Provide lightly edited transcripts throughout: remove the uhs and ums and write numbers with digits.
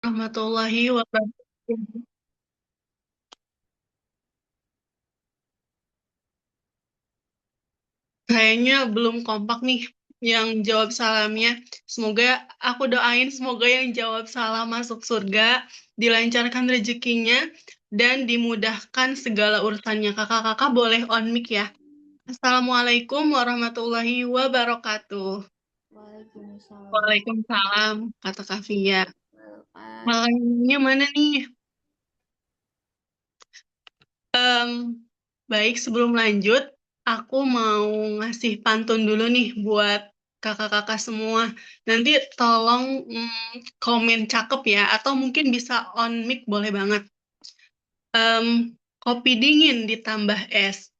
warahmatullahi wabarakatuh. Kayaknya belum kompak nih yang jawab salamnya. Semoga aku doain semoga yang jawab salam masuk surga, dilancarkan rezekinya, dan dimudahkan segala urusannya. Kakak-kakak boleh on mic ya. Assalamualaikum warahmatullahi wabarakatuh. Waalaikumsalam Waalaikumsalam, kata Kak Fia. warahmatullahi Malamnya mana nih? Em, Baik, sebelum lanjut, aku mau ngasih pantun dulu nih buat kakak-kakak semua. Nanti tolong komen cakep ya, atau mungkin bisa on mic boleh banget. Em, Kopi dingin ditambah es.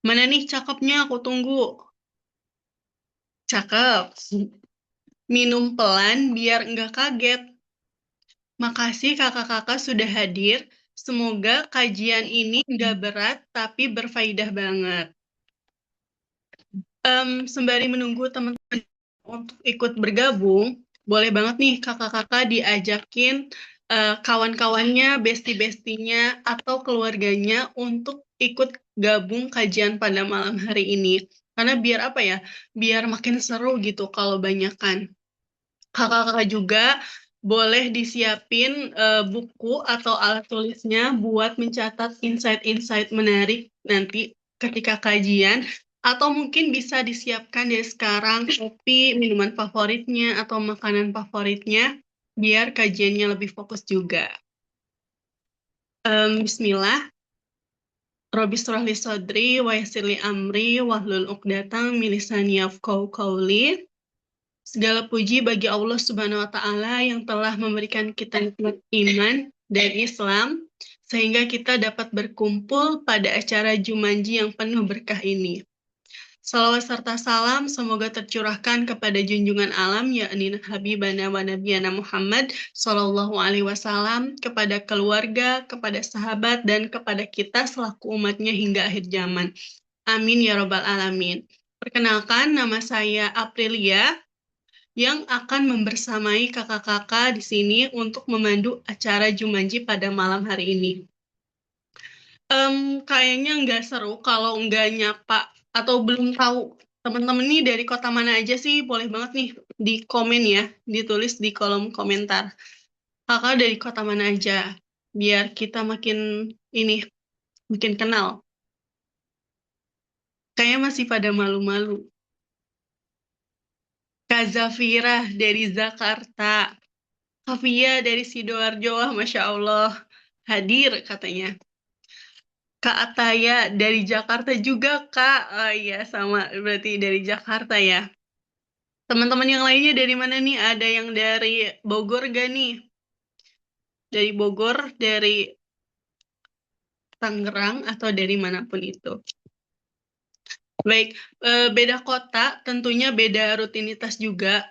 Mana nih cakepnya? Aku tunggu. Cakep. Minum pelan biar enggak kaget. Makasih kakak-kakak sudah hadir. Semoga kajian ini enggak berat, tapi berfaedah banget. Sembari menunggu teman-teman untuk ikut bergabung, boleh banget nih kakak-kakak diajakin kawan-kawannya, besti-bestinya, atau keluarganya untuk ikut gabung kajian pada malam hari ini. Karena biar apa ya, biar makin seru gitu kalau banyakan. Kakak-kakak juga boleh disiapin buku atau alat tulisnya buat mencatat insight-insight menarik nanti ketika kajian, atau mungkin bisa disiapkan dari sekarang kopi, minuman favoritnya, atau makanan favoritnya, biar kajiannya lebih fokus juga. Bismillah. Robi surah li sodri, wa yassir li amri, wahlul uqdatang min lisani yafqahu qawli. Segala puji bagi Allah Subhanahu wa Ta'ala yang telah memberikan kita nikmat iman dan Islam, sehingga kita dapat berkumpul pada acara Jumanji yang penuh berkah ini. Salawat serta salam semoga tercurahkan kepada junjungan alam, yakni Habibana wa Nabiyana Muhammad Sallallahu Alaihi Wasallam, kepada keluarga, kepada sahabat, dan kepada kita selaku umatnya hingga akhir zaman. Amin ya Robbal Alamin. Perkenalkan, nama saya Aprilia yang akan membersamai kakak-kakak di sini untuk memandu acara Jumanji pada malam hari ini. Kayaknya nggak seru kalau nggak nyapa atau belum tahu teman-teman ini dari kota mana aja sih, boleh banget nih di komen ya, ditulis di kolom komentar. Kakak dari kota mana aja, biar kita makin ini, makin kenal. Kayaknya masih pada malu-malu. Kak Zafira dari Jakarta. Kavia dari Sidoarjo, wah, Masya Allah, hadir katanya. Kak Ataya dari Jakarta juga, Kak. Oh iya, sama, berarti dari Jakarta ya. Teman-teman yang lainnya dari mana nih? Ada yang dari Bogor gak nih? Dari Bogor, dari Tangerang, atau dari manapun itu. Baik, beda kota, tentunya beda rutinitas juga.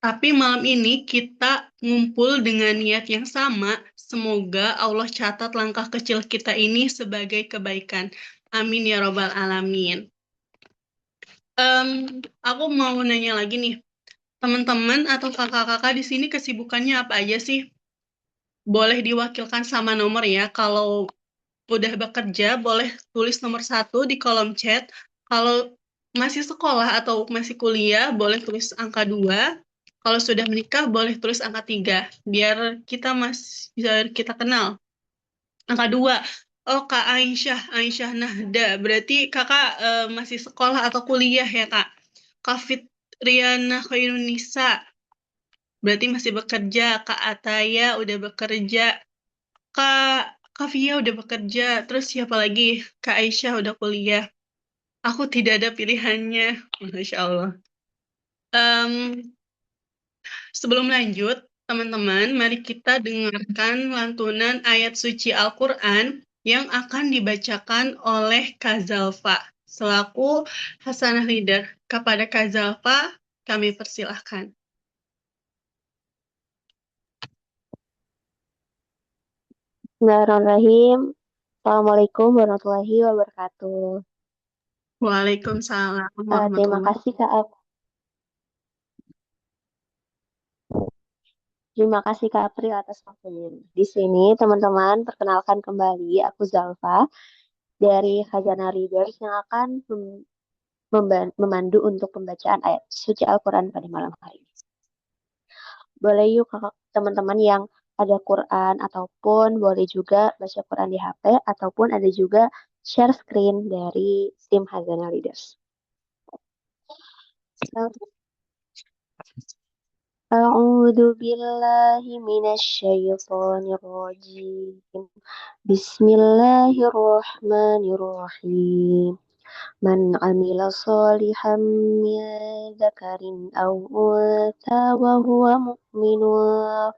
Tapi malam ini kita ngumpul dengan niat yang sama. Semoga Allah catat langkah kecil kita ini sebagai kebaikan. Amin ya Robbal Alamin. Em, aku mau nanya lagi nih, teman-teman atau kakak-kakak di sini kesibukannya apa aja sih? Boleh diwakilkan sama nomor ya. Kalau udah bekerja, boleh tulis nomor satu di kolom chat. Kalau masih sekolah atau masih kuliah, boleh tulis angka 2. Kalau sudah menikah, boleh tulis angka 3. Biar kita bisa kita kenal. Angka 2. Oh, Kak Aisyah, Aisyah Nahda. Berarti kakak masih sekolah atau kuliah ya, Kak? Kak Fitriana Khairunisa. Berarti masih bekerja. Kak Ataya udah bekerja. Kak Kavia udah bekerja, terus siapa lagi? Kak Aisyah udah kuliah. Aku tidak ada pilihannya, Masya Allah. Em, Sebelum lanjut, teman-teman, mari kita dengarkan lantunan ayat suci Al-Quran yang akan dibacakan oleh Kak Zalfa. Selaku Hasanah Leader, kepada Kak Zalfa, kami persilahkan. Bismillahirrahmanirrahim. Assalamualaikum warahmatullahi wabarakatuh. Waalaikumsalam Terima warahmatullahi kasih Kak Terima kasih Kak April atas waktunya. Di sini teman-teman perkenalkan kembali aku Zalfa dari Khazanah Readers yang akan memandu untuk pembacaan ayat suci Al-Quran pada malam hari ini. Boleh yuk kakak teman-teman yang ada Quran ataupun boleh juga baca Quran di HP ataupun ada juga share screen dari tim Khazanah Readers. أعوذ بالله من الشيطان الرجيم بسم الله الرحمن الرحيم من عمل صالحا من ذكر أو أنثى وهو مؤمن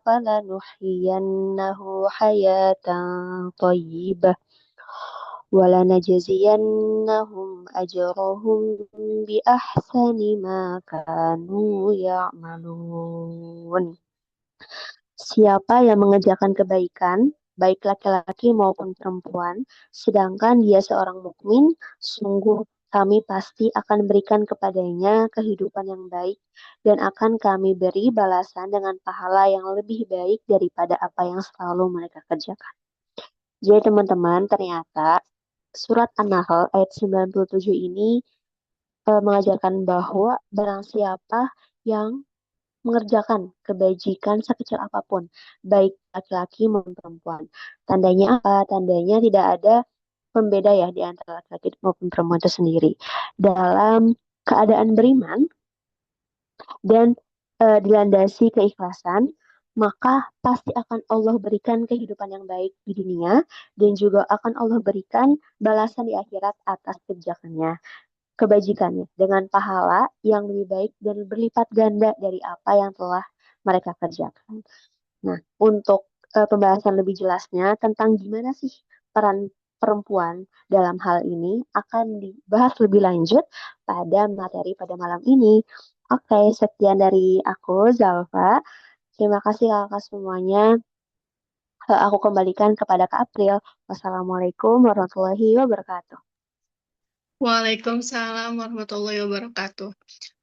فلنحيينه حياة طيبة ولنجزينهم أجرهم بأحسن ما كانوا يعملون. Siapa yang mengerjakan kebaikan, baik laki-laki maupun perempuan, sedangkan dia seorang mukmin, sungguh kami pasti akan berikan kepadanya kehidupan yang baik dan akan kami beri balasan dengan pahala yang lebih baik daripada apa yang selalu mereka kerjakan. Jadi teman-teman, ternyata surat An-Nahl ayat 97 ini mengajarkan bahwa barang siapa yang mengerjakan kebajikan sekecil apapun, baik laki-laki maupun perempuan. Tandanya apa? Tandanya tidak ada pembeda ya di antara laki-laki maupun perempuan itu sendiri. Dalam keadaan beriman dan dilandasi keikhlasan, maka pasti akan Allah berikan kehidupan yang baik di dunia dan juga akan Allah berikan balasan di akhirat atas kerjakannya kebajikannya dengan pahala yang lebih baik dan berlipat ganda dari apa yang telah mereka kerjakan. Nah, untuk pembahasan lebih jelasnya tentang gimana sih peran perempuan dalam hal ini akan dibahas lebih lanjut pada materi pada malam ini. Oke, sekian dari aku, Zalfa. Terima kasih kakak semuanya. Aku kembalikan kepada Kak April. Wassalamualaikum warahmatullahi wabarakatuh. Waalaikumsalam warahmatullahi wabarakatuh.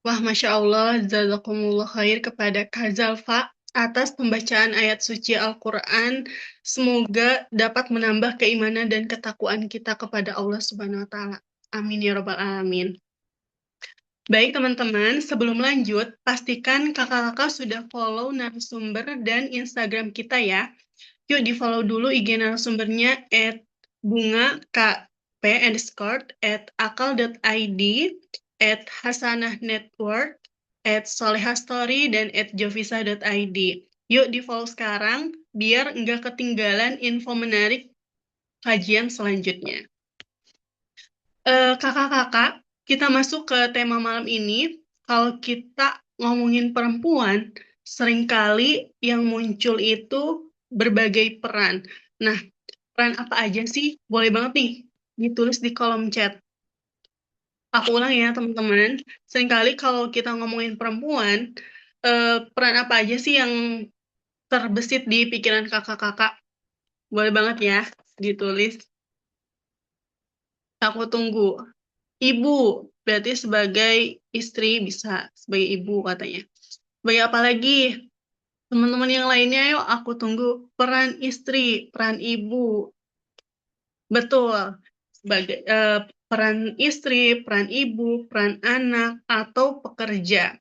Wah, Masya Allah, jazakumullah khair kepada Kak Zalfa atas pembacaan ayat suci Al-Quran. Semoga dapat menambah keimanan dan ketakwaan kita kepada Allah Subhanahu wa Ta'ala. Amin ya Rabbal 'Alamin. Baik teman-teman, sebelum lanjut, pastikan kakak-kakak sudah follow narasumber dan Instagram kita ya. Yuk di-follow dulu IG narasumbernya @bunga_kp_, @akal.id, @hasanah_network, @solehastory, dan @jovisa.id. Yuk di-follow sekarang, biar nggak ketinggalan info menarik kajian selanjutnya. Kakak-kakak, kita masuk ke tema malam ini. Kalau kita ngomongin perempuan, seringkali yang muncul itu berbagai peran. Nah, peran apa aja sih? Boleh banget nih ditulis di kolom chat. Aku ulang ya, teman-teman. Seringkali kalau kita ngomongin perempuan, peran apa aja sih yang terbesit di pikiran kakak-kakak? Boleh banget ya ditulis. Aku tunggu. Ibu, berarti sebagai istri bisa sebagai ibu katanya. Sebagai apa lagi? Teman-teman yang lainnya, yuk aku tunggu. Peran istri, peran ibu. Betul. Sebagai peran istri, peran ibu, peran anak, atau pekerja.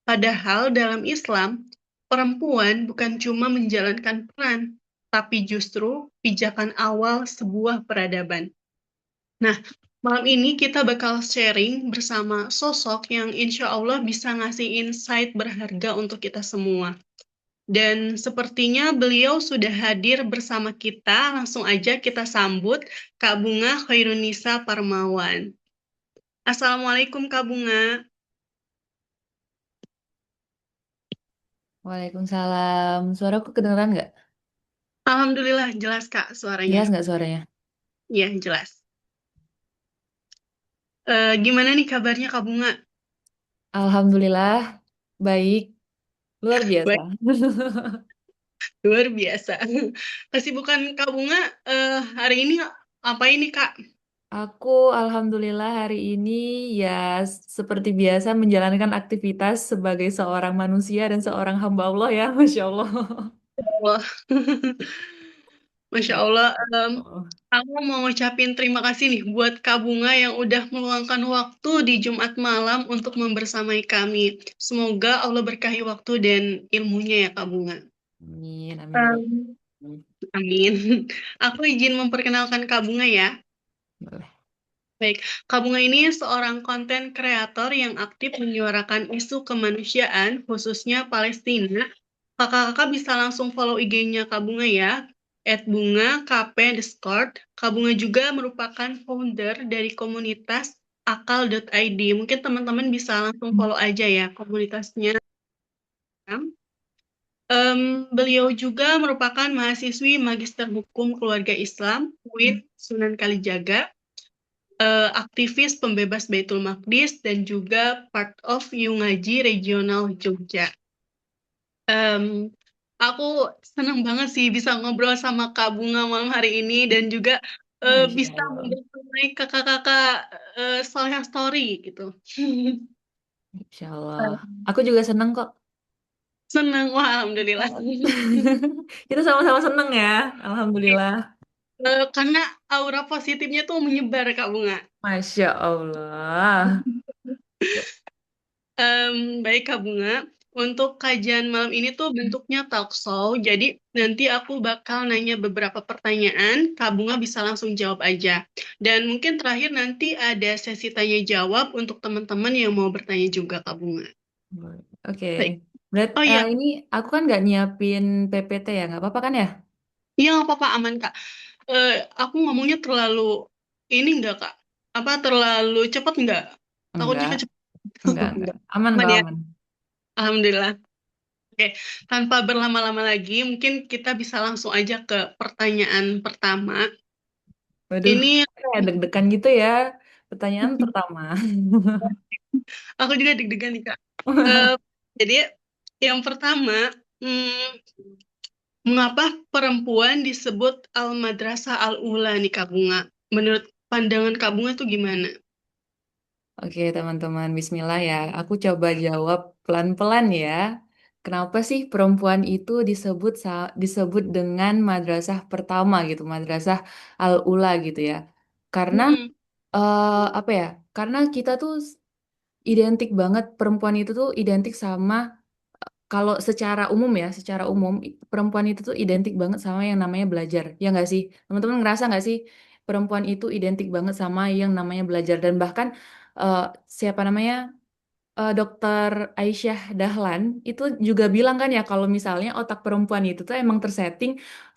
Padahal dalam Islam, perempuan bukan cuma menjalankan peran, tapi justru pijakan awal sebuah peradaban. Nah, malam ini kita bakal sharing bersama sosok yang insya Allah bisa ngasih insight berharga untuk kita semua. Dan sepertinya beliau sudah hadir bersama kita, langsung aja kita sambut Kak Bunga Khairunisa Parmawan. Assalamualaikum Kak Bunga. Waalaikumsalam. Suaraku kedengeran nggak? Alhamdulillah jelas Kak suaranya. Jelas nggak suaranya? Iya jelas. Gimana nih kabarnya Kak Bunga? Alhamdulillah, baik. Luar biasa. Baik, luar biasa. Kesibukan Kak Bunga hari ini apa ini Kak? Aku alhamdulillah hari ini ya seperti biasa menjalankan aktivitas sebagai seorang manusia dan seorang hamba Allah ya, Masya Allah. Wah, Masya Masya Allah. Allah. Aku mau ngucapin terima kasih nih buat Kak Bunga yang udah meluangkan waktu di Jumat malam untuk membersamai kami. Semoga Allah berkahi waktu dan ilmunya ya Kak Bunga. Amin, amin ya Rob. Em, Amin. Aku izin memperkenalkan Kak Bunga ya. Boleh. Baik, Kak Bunga ini seorang konten kreator yang aktif menyuarakan isu kemanusiaan, khususnya Palestina. Kakak-kakak bisa langsung follow IG-nya Kak Bunga ya, @bunga KP Discord. Kak Bunga juga merupakan founder dari komunitas akal.id. Mungkin teman-teman bisa langsung follow aja ya komunitasnya. Beliau juga merupakan mahasiswi Magister Hukum Keluarga Islam UIN Sunan Kalijaga, aktivis pembebas Baitul Maqdis, dan juga part of Yungaji Regional Jogja. Em, aku senang banget sih bisa ngobrol sama Kak Bunga malam hari ini dan juga Masya bisa Allah. membersamai kakak-kakak Soleh Story gitu. Masya Allah. Aku juga seneng kok. Senang, wah alhamdulillah. Kita sama-sama seneng ya. Alhamdulillah. Karena aura positifnya tuh menyebar Kak Bunga. Masya Allah. Baik Kak Bunga, untuk kajian malam ini tuh bentuknya talk show, jadi nanti aku bakal nanya beberapa pertanyaan, Kak Bunga bisa langsung jawab aja. Dan mungkin terakhir nanti ada sesi tanya jawab untuk teman-teman yang mau bertanya juga Kak Bunga. Oke. Baik. Oh Berarti iya, ini aku kan nggak nyiapin PPT ya, nggak apa-apa kan ya? iya nggak apa-apa aman Kak. Eh, aku ngomongnya terlalu ini enggak Kak? Apa terlalu cepat enggak? Takutnya Enggak, kecepatan. enggak. Enggak. Aman Aman kok, ya. aman. Alhamdulillah. Oke, tanpa berlama-lama lagi, mungkin kita bisa langsung aja ke pertanyaan pertama. Waduh, Ini kayak deg-degan gitu ya. Pertanyaan pertama. aku juga deg-degan nih, Kak. Eh, jadi, yang pertama, hmm, mengapa perempuan disebut Al-Madrasah Al-Ula nih, Kak Bunga? Menurut pandangan Kak Bunga itu gimana? Oke, teman-teman, Bismillah ya. Aku coba jawab pelan-pelan ya. Kenapa sih perempuan itu disebut dengan madrasah pertama gitu, madrasah al-ula gitu ya? Karena Hmm, apa ya? Karena kita tuh identik banget perempuan itu tuh identik sama kalau secara umum perempuan itu tuh identik banget sama yang namanya belajar. Ya nggak sih? Teman-teman ngerasa nggak sih perempuan itu identik banget sama yang namanya belajar dan bahkan eh, siapa namanya Dokter Aisyah Dahlan itu juga bilang kan ya kalau misalnya otak perempuan itu tuh emang tersetting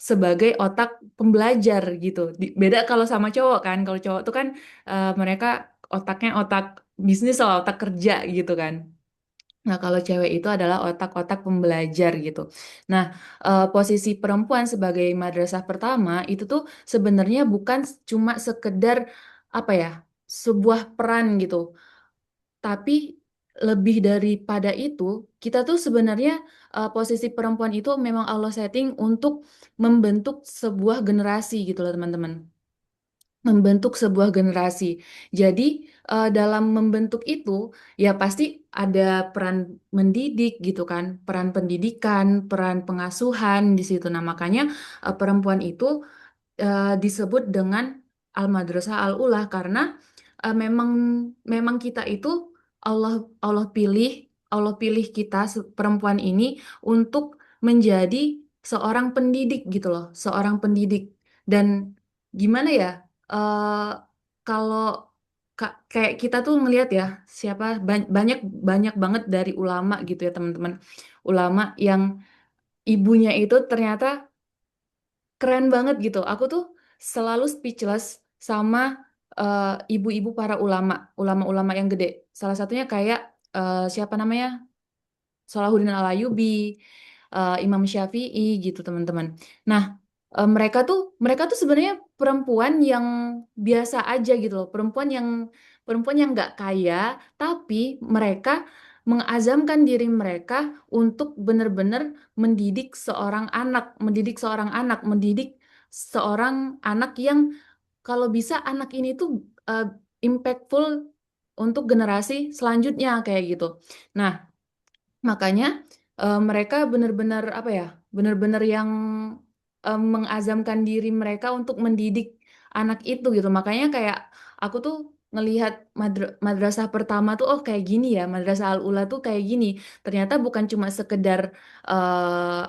sebagai otak pembelajar gitu. Beda kalau sama cowok kan. Kalau cowok tuh kan mereka otaknya otak bisnis atau otak kerja gitu kan. Nah, kalau cewek itu adalah otak-otak pembelajar gitu. Nah, posisi perempuan sebagai madrasah pertama itu tuh sebenarnya bukan cuma sekedar apa ya, sebuah peran gitu. Tapi lebih daripada itu, kita tuh sebenarnya posisi perempuan itu memang Allah setting untuk membentuk sebuah generasi gitu loh, teman-teman, membentuk sebuah generasi. Jadi dalam membentuk itu ya pasti ada peran mendidik gitu kan, peran pendidikan, peran pengasuhan di situ. Nah, makanya perempuan itu disebut dengan Al-Madrasah Al-Ulah karena memang memang kita itu Allah Allah pilih kita perempuan ini untuk menjadi seorang pendidik gitu loh, seorang pendidik. Dan gimana ya? eh Kalau kayak kita tuh ngelihat ya siapa banyak banyak banget dari ulama gitu ya teman-teman, ulama yang ibunya itu ternyata keren banget gitu. Aku tuh selalu speechless sama eh, ibu-ibu para ulama, ulama-ulama yang gede. Salah satunya kayak siapa namanya? Salahuddin Al-Ayyubi, Imam Syafi'i gitu teman-teman. Nah, mereka tuh sebenarnya perempuan yang biasa aja gitu loh, perempuan yang nggak kaya, tapi mereka mengazamkan diri mereka untuk benar-benar mendidik seorang anak yang kalau bisa anak ini tuh eh, impactful untuk generasi selanjutnya kayak gitu. Nah, makanya mereka benar-benar apa ya? Benar-benar yang mengazamkan diri mereka untuk mendidik anak itu gitu. Makanya kayak aku tuh ngelihat madrasah pertama tuh oh kayak gini ya, Madrasah Al-Ula tuh kayak gini. Ternyata bukan cuma sekedar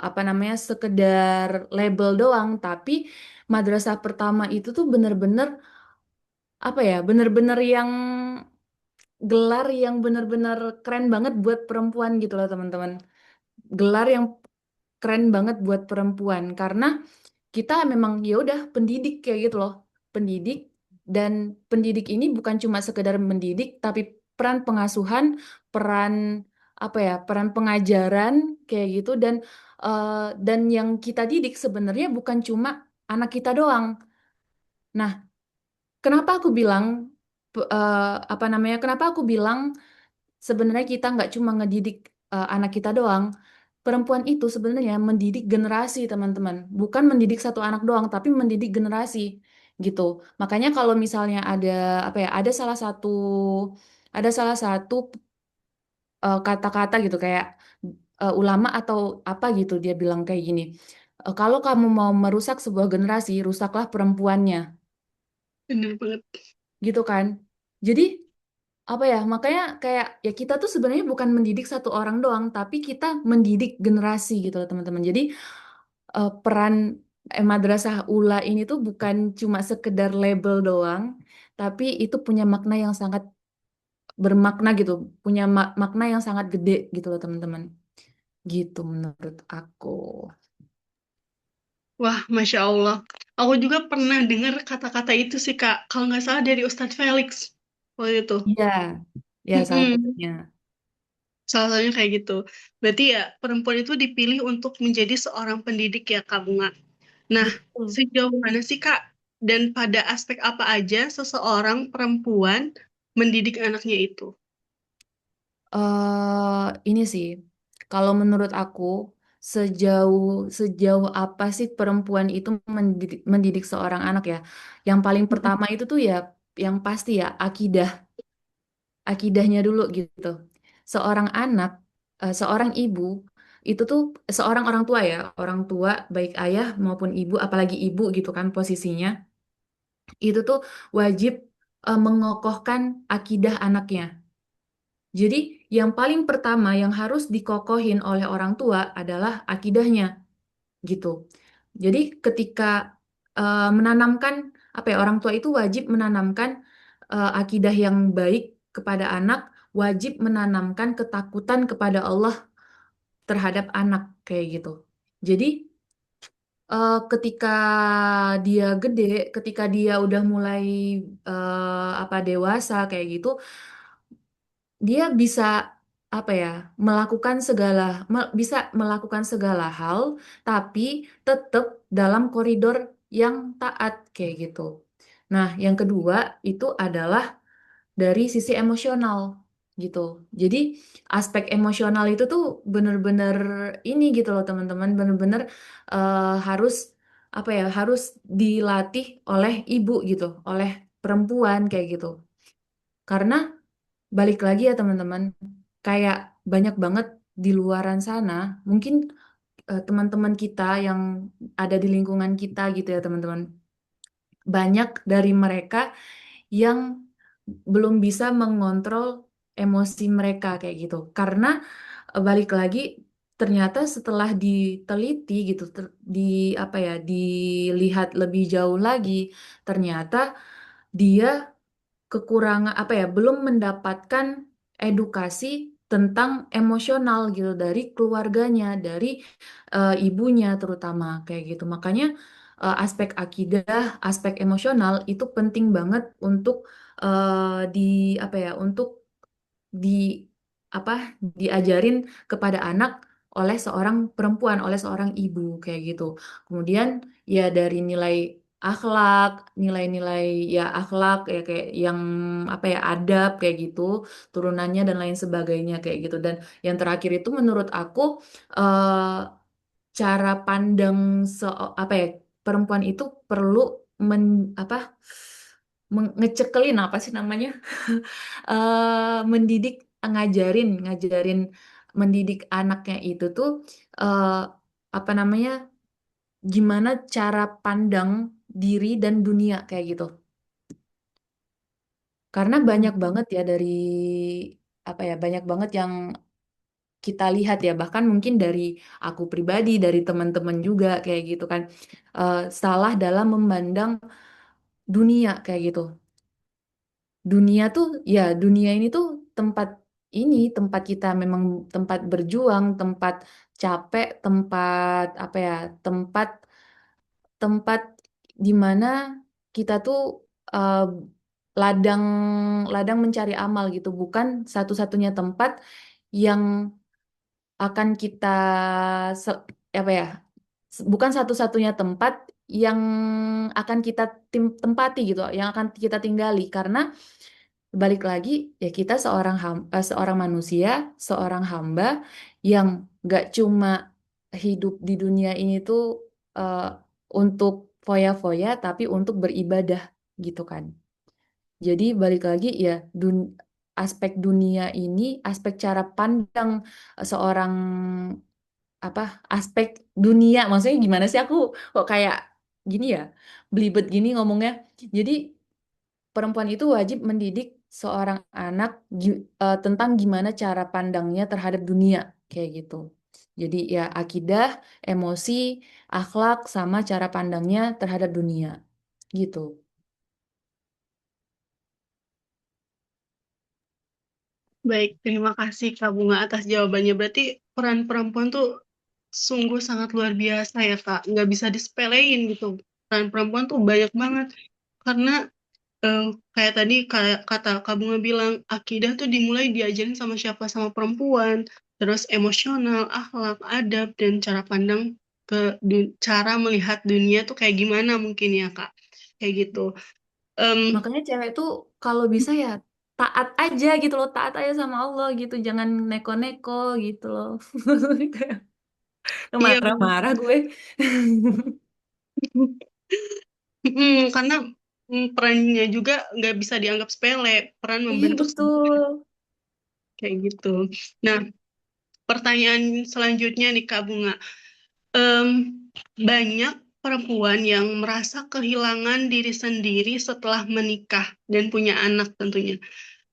apa namanya? Sekedar label doang, tapi madrasah pertama itu tuh benar-benar apa ya? Benar-benar yang gelar yang benar-benar keren banget buat perempuan gitu loh teman-teman. Gelar yang keren banget buat perempuan karena kita memang ya udah pendidik kayak gitu loh. Pendidik dan pendidik ini bukan cuma sekedar mendidik tapi peran pengasuhan, peran apa ya, peran pengajaran kayak gitu eh, dan yang kita didik sebenarnya bukan cuma anak kita doang. Nah, kenapa aku bilang apa namanya? Kenapa aku bilang sebenarnya kita nggak cuma ngedidik anak kita doang. Perempuan itu sebenarnya mendidik generasi, teman-teman. Bukan mendidik satu anak doang, tapi mendidik generasi gitu. Makanya kalau misalnya ada apa ya, ada salah satu kata-kata gitu kayak ulama atau apa gitu dia bilang kayak gini. Kalau kamu mau merusak sebuah generasi, rusaklah perempuannya, Bener banget. gitu kan. Jadi apa ya makanya kayak ya kita tuh sebenarnya bukan mendidik satu orang doang tapi kita mendidik generasi gitu loh teman-teman jadi peran madrasah ula ini tuh bukan cuma sekedar label doang tapi itu punya makna yang sangat bermakna gitu punya makna yang sangat gede gitu loh teman-teman gitu menurut aku. Wah, Masya Allah. Aku juga pernah dengar kata-kata itu sih, Kak. Kalau nggak salah dari Ustadz Felix waktu itu. Iya, ya salah Mm-mm. satunya. Salah satunya kayak gitu. Berarti ya perempuan itu dipilih untuk menjadi seorang pendidik ya, Kak Bunga. Nah, Betul. sejauh mana sih, Kak? Dan pada aspek apa aja seseorang perempuan mendidik anaknya itu? Ini sih, kalau menurut aku sejauh sejauh apa sih perempuan itu mendidik seorang anak ya? Yang paling pertama itu tuh ya, yang pasti ya akidahnya dulu gitu. Seorang anak, seorang ibu itu tuh seorang orang tua ya, orang tua baik ayah maupun ibu, apalagi ibu gitu kan posisinya, itu tuh wajib mengokohkan akidah anaknya. Jadi, yang paling pertama yang harus dikokohin oleh orang tua adalah akidahnya, gitu. Jadi, ketika menanamkan apa ya, orang tua itu wajib menanamkan akidah yang baik kepada anak, wajib menanamkan ketakutan kepada Allah terhadap anak kayak gitu. Jadi, ketika dia gede, ketika dia udah mulai apa dewasa kayak gitu, dia bisa apa ya bisa melakukan segala hal tapi tetap dalam koridor yang taat kayak gitu. Nah, yang kedua itu adalah dari sisi emosional gitu. Jadi aspek emosional itu tuh bener-bener ini gitu loh teman-teman, bener-bener harus apa ya harus dilatih oleh ibu gitu, oleh perempuan kayak gitu. Karena balik lagi ya teman-teman, kayak banyak banget di luaran sana, mungkin teman-teman kita yang ada di lingkungan kita gitu ya teman-teman. Banyak dari mereka yang belum bisa mengontrol emosi mereka kayak gitu. Karena balik lagi ternyata setelah diteliti gitu, di apa ya, dilihat lebih jauh lagi, ternyata dia kekurangan apa ya belum mendapatkan edukasi tentang emosional gitu dari keluarganya dari ibunya terutama kayak gitu makanya aspek akidah aspek emosional itu penting banget untuk di apa ya untuk di apa diajarin kepada anak oleh seorang perempuan, oleh seorang ibu kayak gitu. Kemudian ya dari nilai akhlak, nilai-nilai ya akhlak ya kayak yang apa ya adab kayak gitu, turunannya dan lain sebagainya kayak gitu. Dan yang terakhir itu menurut aku eh, cara pandang apa ya perempuan itu perlu men apa ngecekelin apa sih namanya mendidik ngajarin mendidik anaknya itu tuh eh, apa namanya gimana cara pandang diri dan dunia kayak gitu. Karena banyak banget ya dari apa ya banyak banget yang kita lihat ya bahkan mungkin dari aku pribadi dari teman-teman juga kayak gitu kan salah dalam memandang dunia kayak gitu. Dunia tuh ya dunia ini tuh tempat tempat kita memang tempat berjuang, tempat capek, tempat apa ya, tempat tempat di mana kita tuh eh, ladang ladang mencari amal gitu, bukan satu-satunya tempat yang akan kita se- apa ya, bukan satu-satunya tempat yang akan kita tempati gitu, yang akan kita tinggali karena balik lagi ya kita seorang manusia, seorang hamba yang nggak cuma hidup di dunia ini tuh eh, untuk foya-foya, tapi untuk beribadah gitu kan. Jadi balik lagi ya aspek dunia ini, aspek cara pandang seorang apa aspek dunia, maksudnya gimana sih aku kok kayak gini ya, belibet gini ngomongnya. Jadi perempuan itu wajib mendidik seorang anak tentang gimana cara pandangnya terhadap dunia kayak gitu. Jadi ya akidah, emosi, akhlak sama cara pandangnya terhadap dunia gitu. Baik, terima kasih Kak Bunga atas jawabannya. Berarti peran perempuan tuh sungguh sangat luar biasa ya Kak. Nggak bisa disepelein gitu. Peran perempuan tuh banyak banget. Karena eh, kayak tadi kata Kak Bunga bilang, akidah tuh dimulai diajarin sama siapa? Sama perempuan. Terus emosional, akhlak, adab, dan cara pandang cara melihat dunia tuh kayak gimana mungkin ya Kak. Kayak gitu. Em, Makanya cewek tuh kalau bisa ya taat aja gitu loh, taat aja sama Allah gitu, jangan neko-neko gitu loh. iya, Marah-marah gue. karena perannya juga nggak bisa dianggap sepele, peran Iya membentuk betul. kayak gitu. Nah, pertanyaan selanjutnya nih Kak Bunga. Em, Banyak perempuan yang merasa kehilangan diri sendiri setelah menikah dan punya anak tentunya.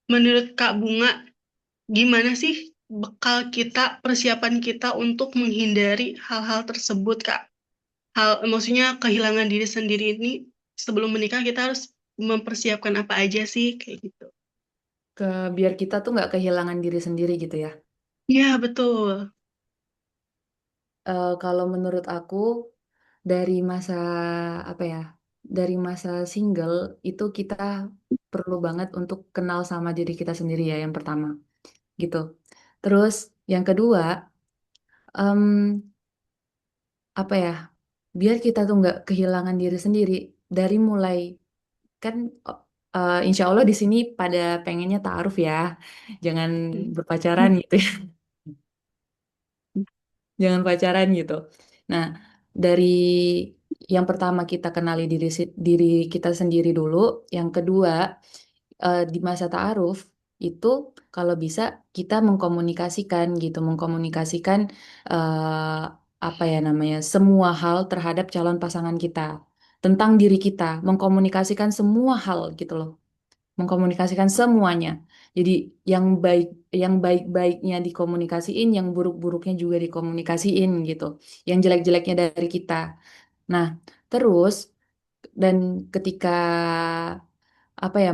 Menurut Kak Bunga, gimana sih bekal kita, persiapan kita untuk menghindari hal-hal tersebut, Kak? Maksudnya kehilangan diri sendiri ini sebelum menikah kita harus mempersiapkan apa aja sih kayak gitu. Biar kita tuh nggak kehilangan diri sendiri gitu ya. Iya, betul. Kalau menurut aku dari masa apa ya, dari masa single itu kita perlu banget untuk kenal sama diri kita sendiri ya yang pertama gitu. Terus yang kedua, em, apa ya, biar kita tuh nggak kehilangan diri sendiri dari mulai kan insya Allah di sini pada pengennya ta'aruf ya, jangan berpacaran gitu ya. Jangan pacaran gitu. Nah, dari yang pertama kita kenali diri kita sendiri dulu. Yang kedua, di masa ta'aruf itu kalau bisa kita mengkomunikasikan gitu, mengkomunikasikan eh, apa ya namanya, semua hal terhadap calon pasangan kita, tentang diri kita, mengkomunikasikan semua hal gitu loh, mengkomunikasikan semuanya. Jadi yang baik yang baik-baiknya dikomunikasiin, yang buruk-buruknya juga dikomunikasiin gitu. Yang jelek-jeleknya dari kita. Nah, terus dan ketika apa ya,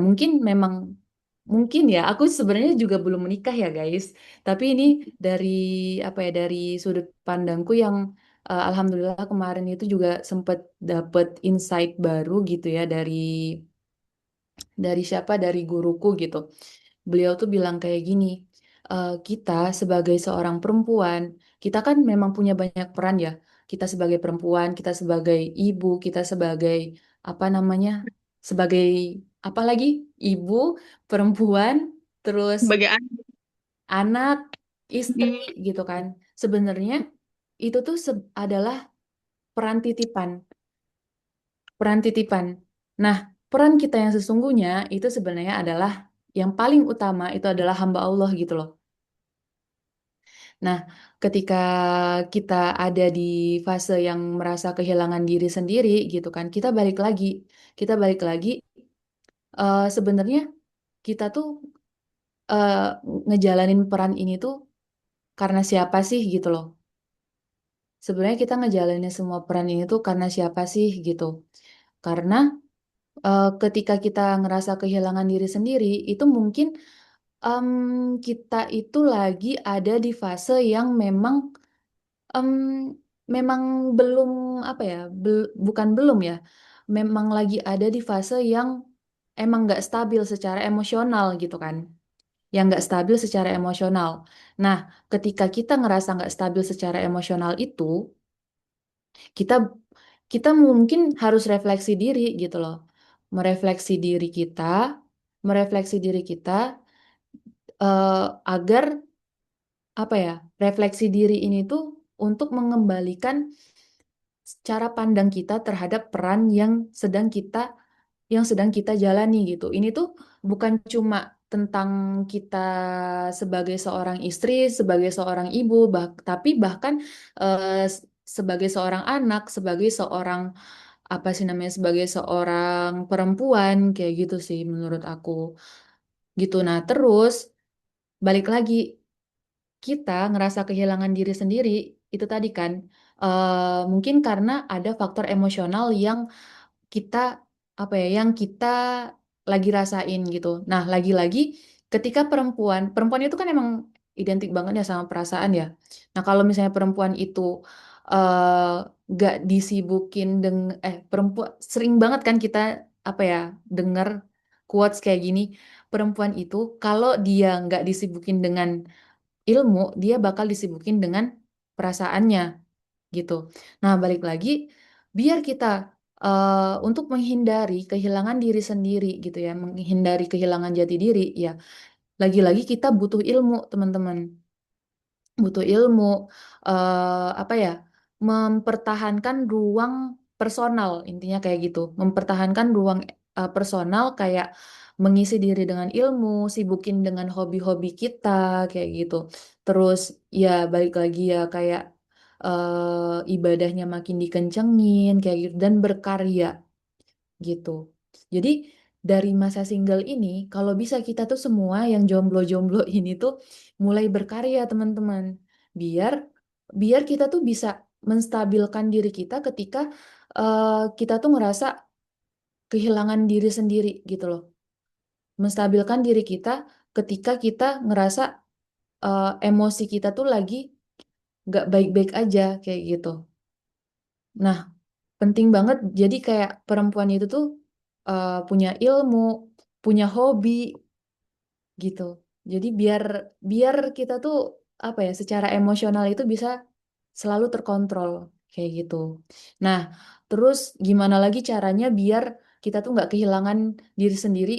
mungkin ya aku sebenarnya juga belum menikah ya guys. Tapi ini dari apa ya, dari sudut pandangku yang alhamdulillah kemarin itu juga sempat dapet insight baru gitu ya dari siapa? Dari guruku gitu. Beliau tuh bilang kayak gini, kita sebagai seorang perempuan, kita kan memang punya banyak peran ya. Kita sebagai perempuan, kita sebagai ibu, kita sebagai apa namanya, sebagai apa lagi? Ibu, perempuan, terus Sebagai anak. anak, istri gitu kan. Sebenarnya itu tuh adalah peran titipan. peran titipan. Nah, peran kita yang sesungguhnya itu sebenarnya adalah yang paling utama itu adalah hamba Allah gitu loh. Nah, ketika kita ada di fase yang merasa kehilangan diri sendiri gitu kan, kita balik lagi sebenarnya kita tuh eh, ngejalanin peran ini tuh karena siapa sih gitu loh. Sebenarnya kita ngejalanin semua peran ini tuh karena siapa sih gitu. Karena ketika kita ngerasa kehilangan diri sendiri, itu mungkin em, kita itu lagi ada di fase yang em, memang belum apa ya, bukan belum ya, memang lagi ada di fase yang emang nggak stabil secara emosional gitu kan, yang nggak stabil secara emosional. Nah, ketika kita ngerasa nggak stabil secara emosional itu, kita kita mungkin harus refleksi diri gitu loh, merefleksi diri kita, merefleksi diri kita agar apa ya, refleksi diri ini tuh untuk mengembalikan cara pandang kita terhadap peran yang sedang kita jalani gitu. Ini tuh bukan cuma tentang kita sebagai seorang istri, sebagai seorang ibu, tapi bahkan sebagai seorang anak, sebagai seorang apa sih namanya, sebagai seorang perempuan kayak gitu sih menurut aku. Gitu. Nah, terus balik lagi kita ngerasa kehilangan diri sendiri itu tadi kan mungkin karena ada faktor emosional yang kita apa ya yang kita lagi rasain gitu. Nah, lagi-lagi ketika perempuan itu kan emang identik banget ya sama perasaan ya. Nah, kalau misalnya perempuan itu eh gak disibukin dengan perempuan sering banget kan kita apa ya dengar quotes kayak gini, perempuan itu kalau dia nggak disibukin dengan ilmu, dia bakal disibukin dengan perasaannya gitu. Nah, balik lagi, biar kita untuk menghindari kehilangan diri sendiri gitu ya, menghindari kehilangan jati diri, ya lagi-lagi kita butuh ilmu, teman-teman. Butuh ilmu, apa ya, mempertahankan ruang personal, intinya kayak gitu. Mempertahankan ruang personal kayak mengisi diri dengan ilmu, sibukin dengan hobi-hobi kita, kayak gitu. Terus ya balik lagi ya kayak ibadahnya makin dikencengin kayak gitu dan berkarya gitu. Jadi dari masa single ini kalau bisa kita tuh semua yang jomblo-jomblo ini tuh mulai berkarya teman-teman. Biar biar kita tuh bisa menstabilkan diri kita ketika kita tuh ngerasa kehilangan diri sendiri gitu loh. Menstabilkan diri kita ketika kita ngerasa emosi kita tuh lagi nggak baik-baik aja kayak gitu. Nah, penting banget. Jadi kayak perempuan itu tuh punya ilmu, punya hobi gitu. Jadi biar biar kita tuh apa ya, secara emosional itu bisa selalu terkontrol kayak gitu. Nah, terus gimana lagi caranya biar kita tuh nggak kehilangan diri sendiri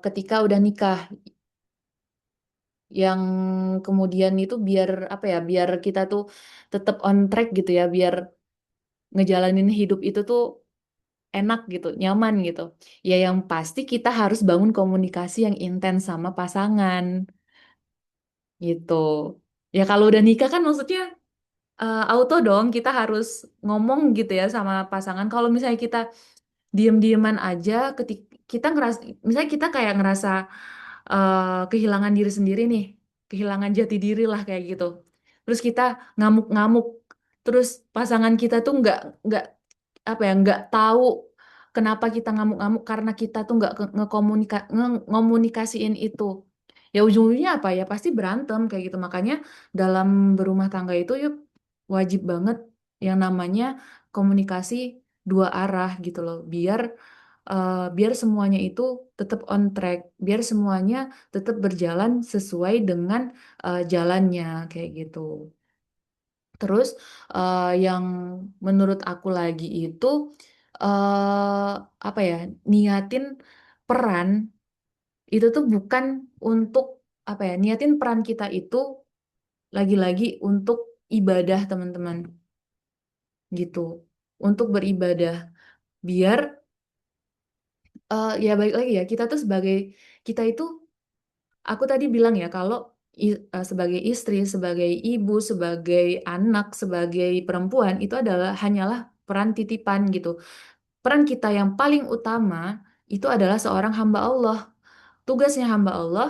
ketika udah nikah, yang kemudian itu biar apa ya, biar kita tuh tetap on track gitu ya, biar ngejalanin hidup itu tuh enak gitu, nyaman gitu. Ya yang pasti kita harus bangun komunikasi yang intens sama pasangan gitu. Ya kalau udah nikah kan maksudnya auto dong kita harus ngomong gitu ya sama pasangan. Kalau misalnya kita diem-dieman aja, ketika kita ngerasa, misalnya kita kayak ngerasa kehilangan diri sendiri nih, kehilangan jati diri lah kayak gitu. Terus kita ngamuk-ngamuk, terus pasangan kita tuh nggak apa ya, nggak tahu kenapa kita ngamuk-ngamuk karena kita tuh nggak ngomunikasiin itu. Ya ujung-ujungnya apa ya pasti berantem kayak gitu. Makanya dalam berumah tangga itu yuk wajib banget yang namanya komunikasi dua arah gitu loh. Biar semuanya itu tetap on track, biar semuanya tetap berjalan sesuai dengan jalannya kayak gitu. Terus yang menurut aku lagi itu eh apa ya, niatin peran itu tuh bukan untuk apa ya, niatin peran kita itu lagi-lagi untuk ibadah teman-teman gitu, untuk beribadah. biar ya balik lagi ya kita tuh sebagai kita itu aku tadi bilang ya kalau sebagai istri, sebagai ibu, sebagai anak, sebagai perempuan itu adalah hanyalah peran titipan gitu. Peran kita yang paling utama itu adalah seorang hamba Allah. Tugasnya hamba Allah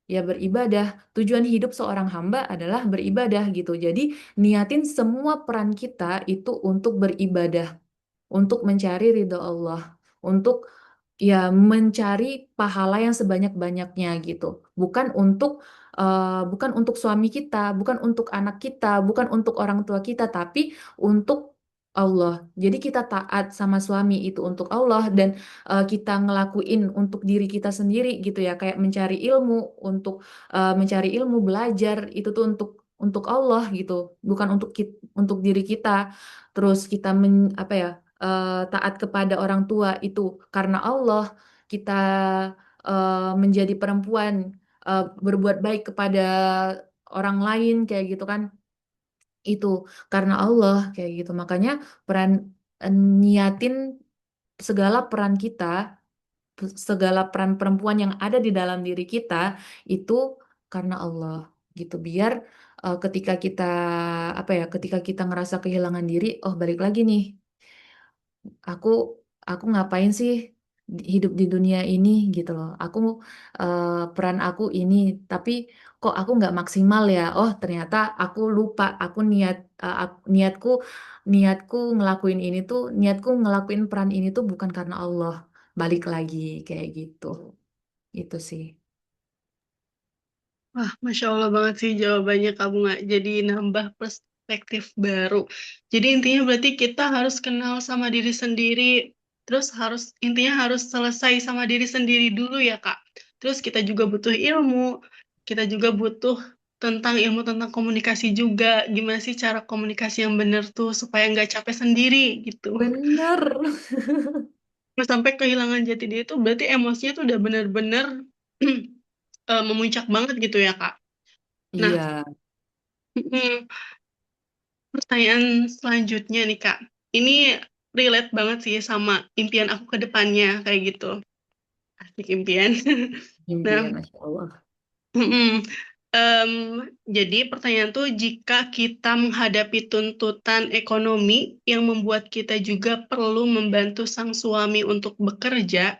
ya beribadah. Tujuan hidup seorang hamba adalah beribadah gitu. Jadi niatin semua peran kita itu untuk beribadah, untuk mencari ridho Allah, untuk ya mencari pahala yang sebanyak-banyaknya gitu. Bukan untuk bukan untuk suami kita, bukan untuk anak kita, bukan untuk orang tua kita, tapi untuk Allah. Jadi kita taat sama suami itu untuk Allah dan kita ngelakuin untuk diri kita sendiri gitu ya, kayak mencari ilmu untuk mencari ilmu belajar itu tuh untuk Allah gitu, bukan untuk diri kita. Terus kita apa ya taat kepada orang tua itu karena Allah, kita menjadi perempuan berbuat baik kepada orang lain kayak gitu kan, itu karena Allah kayak gitu. Makanya peran niatin segala peran kita, segala peran perempuan yang ada di dalam diri kita itu karena Allah gitu. Biar ketika kita apa ya, ketika kita ngerasa kehilangan diri, oh balik lagi nih aku aku ngapain sih hidup di dunia ini gitu loh. Aku peran aku ini, tapi kok aku nggak maksimal ya. Oh ternyata aku lupa. Aku niatku ngelakuin ini tuh niatku ngelakuin peran ini tuh bukan karena Allah. Balik lagi kayak gitu. Itu sih. Wah, Masya Allah banget sih jawabannya kamu nggak jadi nambah perspektif baru. Jadi intinya berarti kita harus kenal sama diri sendiri, terus intinya harus selesai sama diri sendiri dulu ya Kak. Terus kita juga butuh ilmu, kita juga butuh ilmu tentang komunikasi juga. Gimana sih cara komunikasi yang benar tuh supaya nggak capek sendiri gitu. Bener. Terus sampai kehilangan jati diri itu berarti emosinya tuh udah bener-bener memuncak banget gitu ya Kak. Nah, Iya. pertanyaan selanjutnya nih Kak. Ini relate banget sih sama impian aku ke depannya kayak gitu. Asik impian. Nah, Impian, Masya Allah. mm-mm. Em, jadi pertanyaan tuh jika kita menghadapi tuntutan ekonomi yang membuat kita juga perlu membantu sang suami untuk bekerja,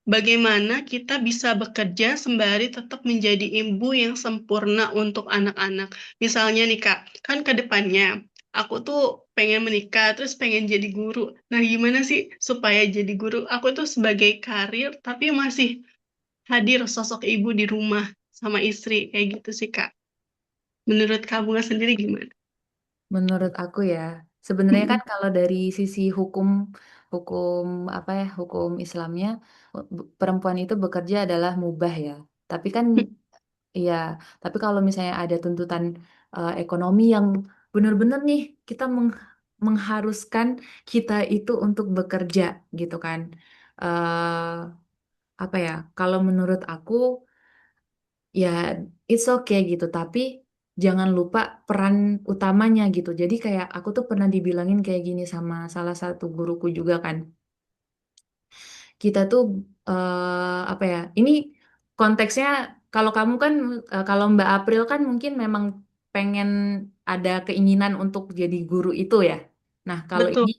bagaimana kita bisa bekerja sembari tetap menjadi ibu yang sempurna untuk anak-anak? Misalnya nih Kak, kan ke depannya aku tuh pengen menikah, terus pengen jadi guru. Nah, gimana sih supaya jadi guru? Aku tuh sebagai karir, tapi masih hadir sosok ibu di rumah sama istri, kayak gitu sih Kak. Menurut kamu sendiri gimana? Menurut aku ya, sebenarnya kan kalau dari sisi hukum apa ya, hukum Islamnya, perempuan itu bekerja adalah mubah ya. Tapi kan, iya, tapi kalau misalnya ada tuntutan ekonomi yang benar-benar nih, kita mengharuskan kita itu untuk bekerja gitu kan. eh Apa ya, kalau menurut aku, ya it's okay gitu tapi jangan lupa peran utamanya gitu jadi kayak aku tuh pernah dibilangin kayak gini sama salah satu guruku juga kan kita tuh apa ya ini konteksnya kalau kamu kan kalau Mbak April kan mungkin memang pengen ada keinginan untuk jadi guru itu ya nah kalau Betul. ini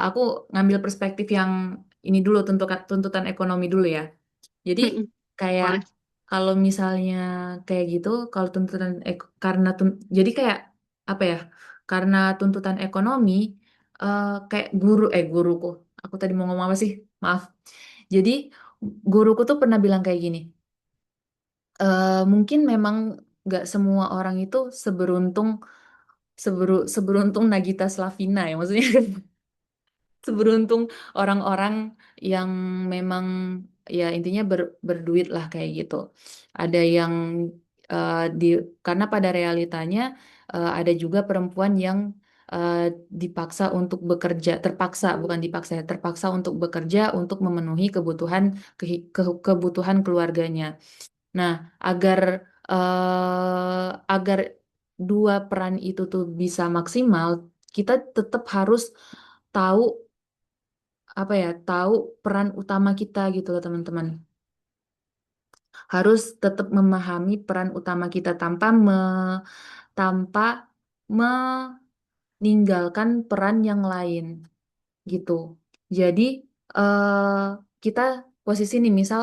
aku ngambil perspektif yang ini dulu tuntutan tuntutan ekonomi dulu ya jadi kayak Boleh. kalau misalnya kayak gitu, kalau karena jadi kayak apa ya? Karena tuntutan ekonomi, kayak guruku. Aku tadi mau ngomong apa sih? Maaf. Jadi guruku tuh pernah bilang kayak gini. Mungkin memang nggak semua orang itu seberuntung Nagita Slavina ya, maksudnya seberuntung orang-orang yang memang ya intinya berduit lah kayak gitu. Ada yang eh, di karena pada realitanya ada juga perempuan yang eh, dipaksa untuk bekerja, terpaksa bukan dipaksa ya, terpaksa untuk bekerja untuk memenuhi kebutuhan keluarganya. Nah, agar dua peran itu tuh bisa maksimal, kita tetap harus tahu apa ya, tahu peran utama kita gitu loh teman-teman. Harus tetap memahami peran utama kita tanpa meninggalkan peran yang lain gitu. Jadi eh, kita posisi nih misal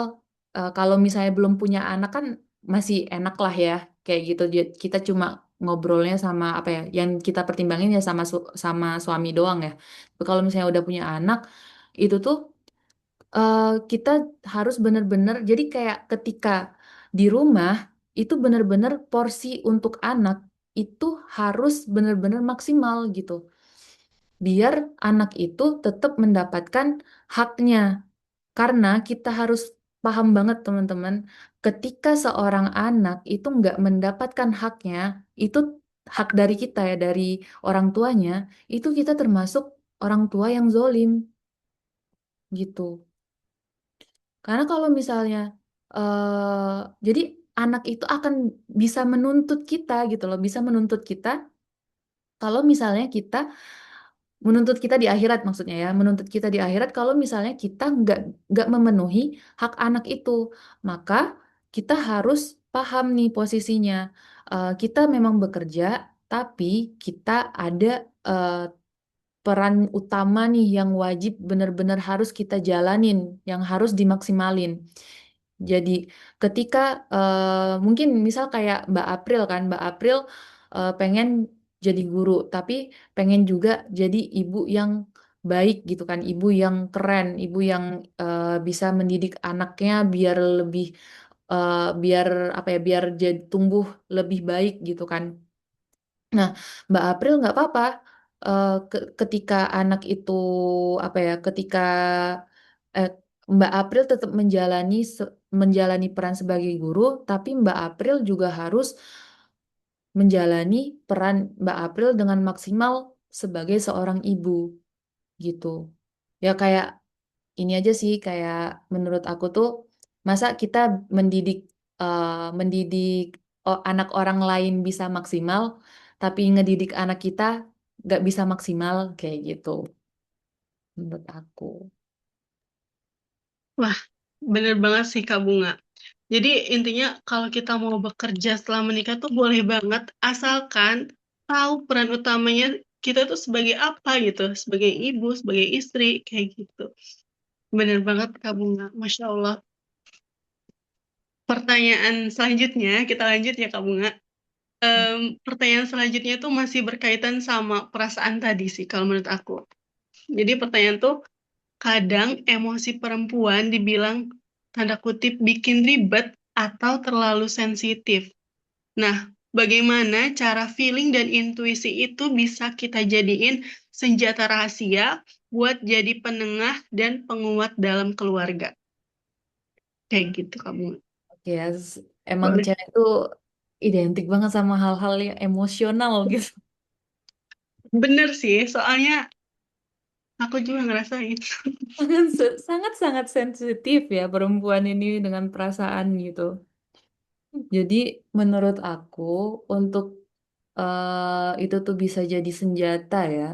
kalau misalnya belum punya anak kan masih enak lah ya kayak gitu. Kita cuma ngobrolnya sama apa ya, yang kita pertimbangin ya sama suami doang ya. Tapi kalau misalnya udah punya anak itu tuh kita harus bener-bener jadi kayak ketika di rumah itu bener-bener porsi untuk anak itu harus bener-bener maksimal gitu biar anak itu tetap mendapatkan haknya. Karena kita harus paham banget teman-teman, ketika seorang anak itu nggak mendapatkan haknya, itu hak dari kita ya, dari orang tuanya, itu kita termasuk orang tua yang zolim gitu. Karena kalau misalnya, jadi anak itu akan bisa menuntut kita gitu loh, bisa menuntut kita kalau misalnya kita menuntut kita di akhirat maksudnya ya, menuntut kita di akhirat kalau misalnya kita nggak memenuhi hak anak itu, maka kita harus paham nih posisinya. Kita memang bekerja, tapi kita ada eh, peran utama nih yang wajib benar-benar harus kita jalanin, yang harus dimaksimalin. Jadi ketika mungkin misal kayak Mbak April kan, Mbak April pengen jadi guru, tapi pengen juga jadi ibu yang baik gitu kan, ibu yang keren, ibu yang bisa mendidik anaknya biar apa ya, biar jadi tumbuh lebih baik gitu kan. Nah, Mbak April nggak apa-apa ketika anak itu apa ya, ketika eh, Mbak April tetap menjalani peran sebagai guru, tapi Mbak April juga harus menjalani peran Mbak April dengan maksimal sebagai seorang ibu gitu. Ya kayak ini aja sih kayak menurut aku tuh masa kita mendidik eh, mendidik anak orang lain bisa maksimal tapi ngedidik anak kita nggak bisa maksimal kayak gitu menurut aku. Wah, bener banget sih Kak Bunga. Jadi intinya kalau kita mau bekerja setelah menikah tuh boleh banget, asalkan tahu peran utamanya kita tuh sebagai apa gitu, sebagai ibu, sebagai istri, kayak gitu. Bener banget Kak Bunga, Masya Allah. Pertanyaan selanjutnya, kita lanjut ya Kak Bunga. Pertanyaan selanjutnya tuh masih berkaitan sama perasaan tadi sih kalau menurut aku. Jadi pertanyaan tuh, kadang emosi perempuan dibilang tanda kutip bikin ribet atau terlalu sensitif. Nah, bagaimana cara feeling dan intuisi itu bisa kita jadiin senjata rahasia buat jadi penengah dan penguat dalam keluarga? Kayak gitu kamu. Oke ya, emang Boleh. cewek itu identik banget sama hal-hal yang emosional gitu. Bener sih, soalnya aku juga ngerasain. Sangat sangat sensitif ya perempuan ini dengan perasaan gitu. Jadi menurut aku untuk itu tuh bisa jadi senjata ya.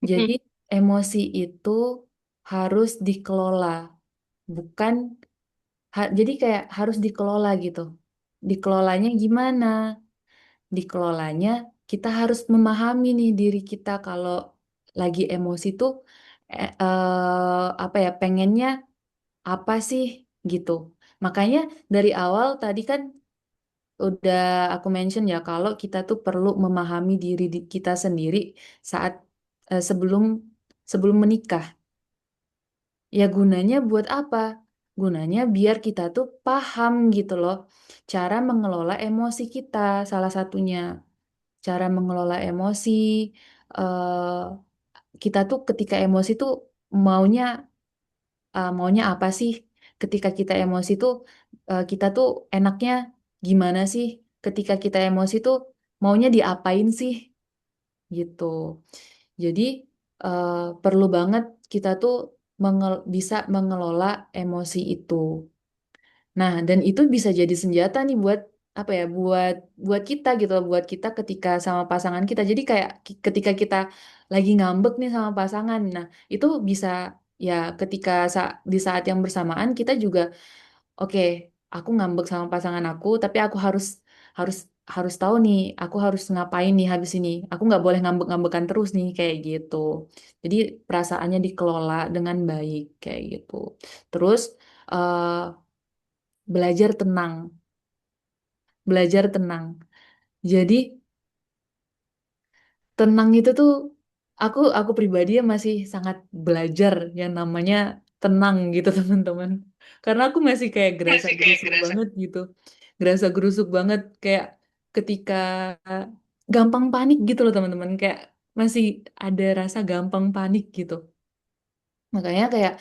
Jadi emosi itu harus dikelola, bukan jadi kayak harus dikelola gitu. Dikelolanya gimana? Dikelolanya kita harus memahami nih diri kita kalau lagi emosi tuh apa ya pengennya apa sih gitu. Makanya dari awal tadi kan udah aku mention ya kalau kita tuh perlu memahami kita sendiri saat sebelum sebelum menikah. Ya gunanya buat apa? Gunanya biar kita tuh paham gitu loh cara mengelola emosi kita salah satunya. Cara mengelola emosi kita tuh ketika emosi tuh maunya maunya apa sih? Ketika kita emosi tuh kita tuh enaknya gimana sih? Ketika kita emosi tuh maunya diapain sih? Gitu. Jadi eh, perlu banget kita tuh bisa mengelola emosi itu. Nah, dan itu bisa jadi senjata nih buat apa ya, buat buat kita gitu loh, buat kita ketika sama pasangan kita. Jadi kayak ketika kita lagi ngambek nih sama pasangan, nah itu bisa ya ketika di saat yang bersamaan kita juga oke, aku ngambek sama pasangan aku, tapi aku harus harus tahu nih, aku harus ngapain nih habis ini. Aku nggak boleh ngambek-ngambekan terus nih kayak gitu. Jadi perasaannya dikelola dengan baik kayak gitu. Terus eh, belajar tenang, belajar tenang. Jadi tenang itu tuh aku pribadi ya masih sangat belajar yang namanya tenang gitu teman-teman. Karena aku masih kayak gerasa Masih kayak gerusuk gerasa. banget gitu. Gerasa gerusuk banget kayak ketika gampang panik gitu loh teman-teman. Kayak masih ada rasa gampang panik gitu. Makanya kayak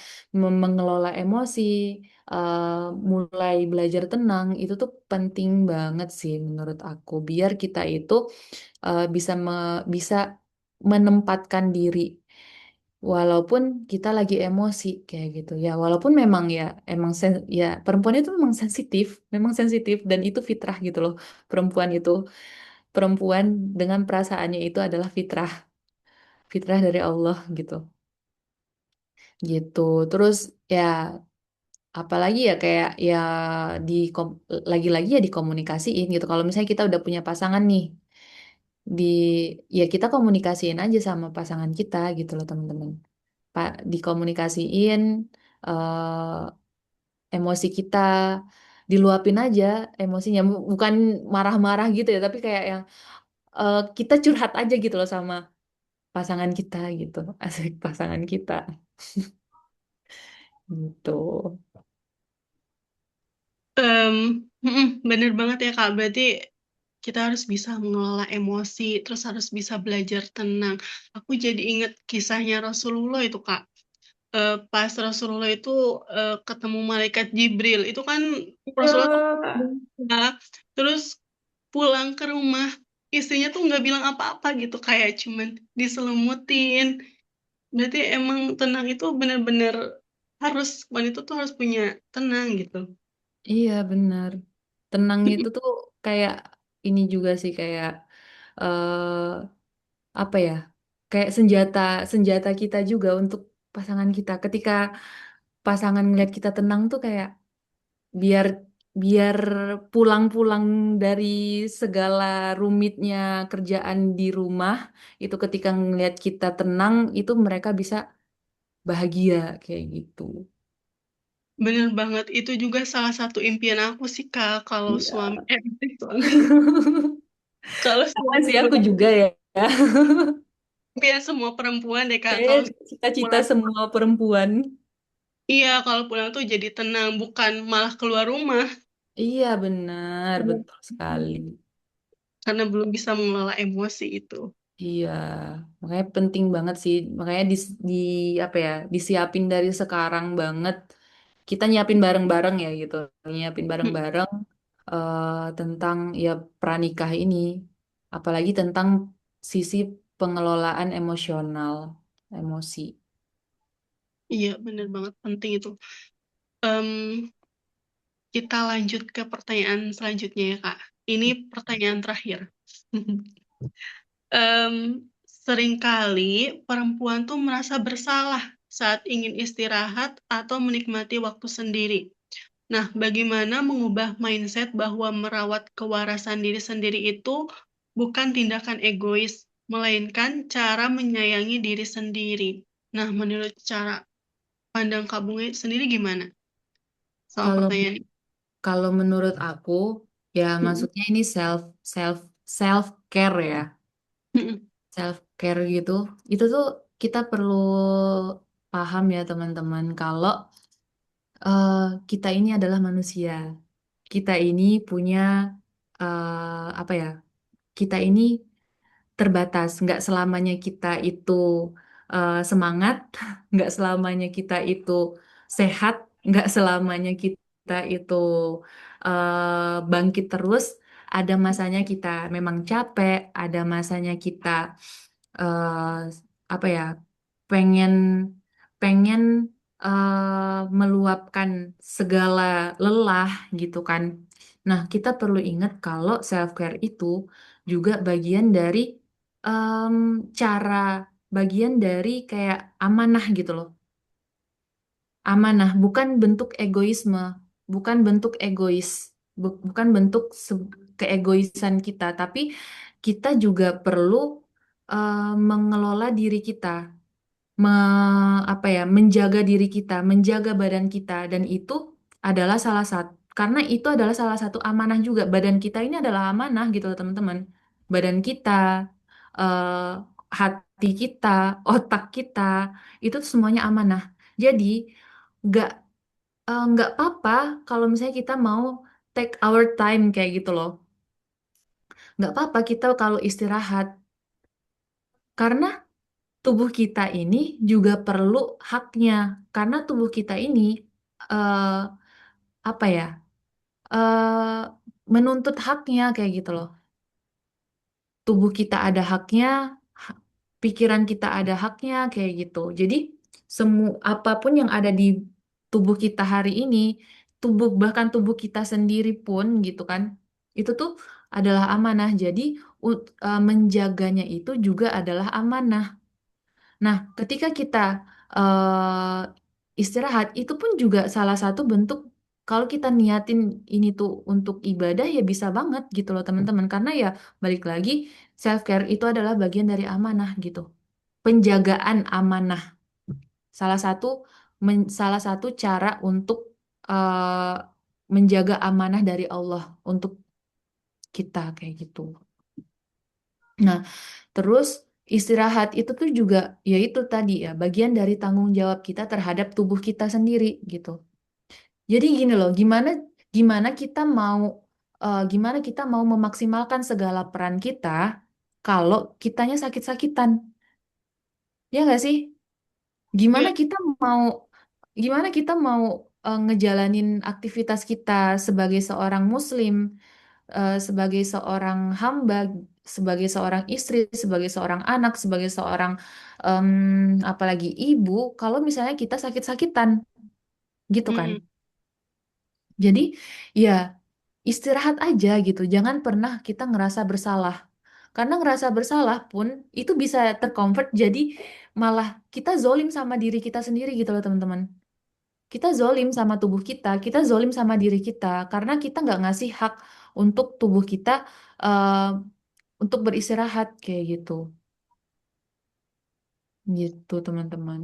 mengelola emosi, eh, mulai belajar tenang itu tuh penting banget sih menurut aku. Biar kita itu bisa menempatkan diri walaupun kita lagi emosi kayak gitu ya, walaupun memang ya emang ya perempuan itu memang sensitif dan itu fitrah gitu loh. Perempuan perempuan dengan perasaannya itu adalah fitrah fitrah dari Allah gitu gitu. Terus ya apalagi ya kayak ya di lagi-lagi ya dikomunikasiin gitu. Kalau misalnya kita udah punya pasangan nih, di ya kita komunikasiin aja sama pasangan kita gitu loh teman-teman. Pak, dikomunikasiin emosi kita, diluapin aja emosinya, bukan marah-marah gitu ya, tapi kayak yang kita curhat aja gitu loh sama pasangan kita gitu, asik pasangan kita gitu. Em, bener banget ya Kak. Berarti kita harus bisa mengelola emosi, terus harus bisa belajar tenang. Aku jadi inget kisahnya Rasulullah itu Kak. Pas Rasulullah itu ketemu malaikat Jibril, itu kan Rasulullah tuh Ya. terus pulang ke rumah, istrinya tuh nggak bilang apa-apa gitu, kayak cuman diselimutin. Berarti emang tenang itu bener-bener harus, wanita tuh harus punya tenang gitu. Iya benar. Tenang itu tuh kayak ini juga sih kayak eh apa ya? Kayak senjata senjata kita juga untuk pasangan kita. Ketika pasangan ngeliat kita tenang tuh kayak biar biar pulang-pulang dari segala rumitnya kerjaan di rumah itu ketika ngeliat kita tenang itu mereka bisa bahagia kayak gitu. Bener banget, itu juga salah satu impian aku sih Kak, kalau suami, Iya. suami, kalau Sama suami sih aku pulang, juga ya. impian semua perempuan deh Kak, Kayak kalau cita-cita pulang, semua perempuan. iya kalau pulang tuh jadi tenang, bukan malah keluar rumah, Iya benar, karena betul sekali. karena belum bisa mengelola emosi itu. Iya, makanya penting banget sih. Makanya di apa ya, disiapin dari sekarang banget. Kita nyiapin bareng-bareng ya gitu. Nyiapin bareng-bareng tentang ya pranikah ini. Apalagi tentang sisi pengelolaan emosional, emosi. Iya bener banget, penting itu. Em, kita lanjut ke pertanyaan selanjutnya ya Kak. Ini pertanyaan terakhir. Em, Seringkali perempuan tuh merasa bersalah saat ingin istirahat atau menikmati waktu sendiri. Nah, bagaimana mengubah mindset bahwa merawat kewarasan diri sendiri itu bukan tindakan egois, melainkan cara menyayangi diri sendiri. Nah, menurut cara pandang Kak Bunga sendiri gimana soal Kalau pertanyaan ini? kalau menurut aku ya Mm-mm. maksudnya ini self self care ya. Mm-mm. Self care gitu itu tuh kita perlu paham ya teman-teman kalau eh, kita ini adalah manusia, kita ini punya apa ya, kita ini terbatas, nggak selamanya kita itu semangat, nggak selamanya kita itu sehat, nggak selamanya kita itu bangkit terus. Ada masanya kita memang capek, ada masanya kita eh, apa ya, pengen pengen meluapkan segala lelah gitu kan. Nah, kita perlu ingat kalau self-care itu juga bagian dari em, cara, bagian dari kayak amanah gitu loh. Amanah, bukan bentuk egoisme, bukan bentuk egois, bukan bentuk keegoisan kita, tapi kita juga perlu mengelola diri kita, apa ya, menjaga diri kita, menjaga badan kita, dan itu adalah salah satu, karena itu adalah salah satu amanah juga. Badan kita ini adalah amanah gitu loh teman-teman. Badan kita, eh, hati kita, otak kita, itu semuanya amanah. Jadi nggak nggak apa-apa kalau misalnya kita mau take our time kayak gitu loh. Nggak apa-apa kita kalau istirahat, karena tubuh kita ini juga perlu haknya, karena tubuh kita ini eh, apa ya menuntut haknya kayak gitu loh. Tubuh kita ada haknya, ha- pikiran kita ada haknya kayak gitu. Jadi semua apapun yang ada di tubuh kita hari ini, bahkan tubuh kita sendiri pun gitu kan, itu tuh adalah amanah. Jadi menjaganya itu juga adalah amanah. Nah, ketika kita istirahat, itu pun juga salah satu bentuk kalau kita niatin ini tuh untuk ibadah ya bisa banget gitu loh teman-teman. Karena ya balik lagi self care itu adalah bagian dari amanah gitu. Penjagaan amanah. Salah satu salah satu cara untuk menjaga amanah dari Allah untuk kita kayak gitu. Nah, terus istirahat itu tuh juga yaitu tadi ya bagian dari tanggung jawab kita terhadap tubuh kita sendiri gitu. Jadi gini loh, gimana gimana kita mau gimana kita mau memaksimalkan segala peran kita kalau kitanya sakit-sakitan? Ya nggak sih? Gimana Ya, kita mau gimana kita mau ngejalanin aktivitas kita sebagai seorang muslim, sebagai seorang hamba, sebagai seorang istri, sebagai seorang anak, sebagai seorang em, apalagi ibu, kalau misalnya kita sakit-sakitan, gitu kan? mm-mm. Jadi ya istirahat aja gitu, jangan pernah kita ngerasa bersalah. Karena ngerasa bersalah pun itu bisa terconvert jadi malah kita zolim sama diri kita sendiri gitu loh teman-teman. Kita zolim sama tubuh kita zolim sama diri kita karena kita nggak ngasih hak untuk tubuh kita eh, untuk beristirahat kayak gitu. Gitu teman-teman.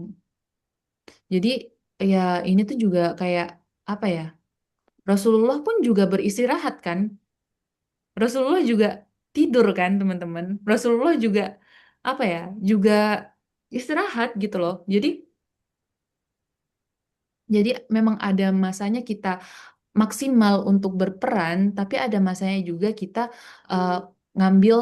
Jadi ya ini tuh juga kayak apa ya? Rasulullah pun juga beristirahat kan? Rasulullah juga tidur kan teman-teman? Rasulullah juga apa ya? Juga istirahat gitu loh. Jadi memang ada masanya kita maksimal untuk berperan, tapi ada masanya juga kita eh, ngambil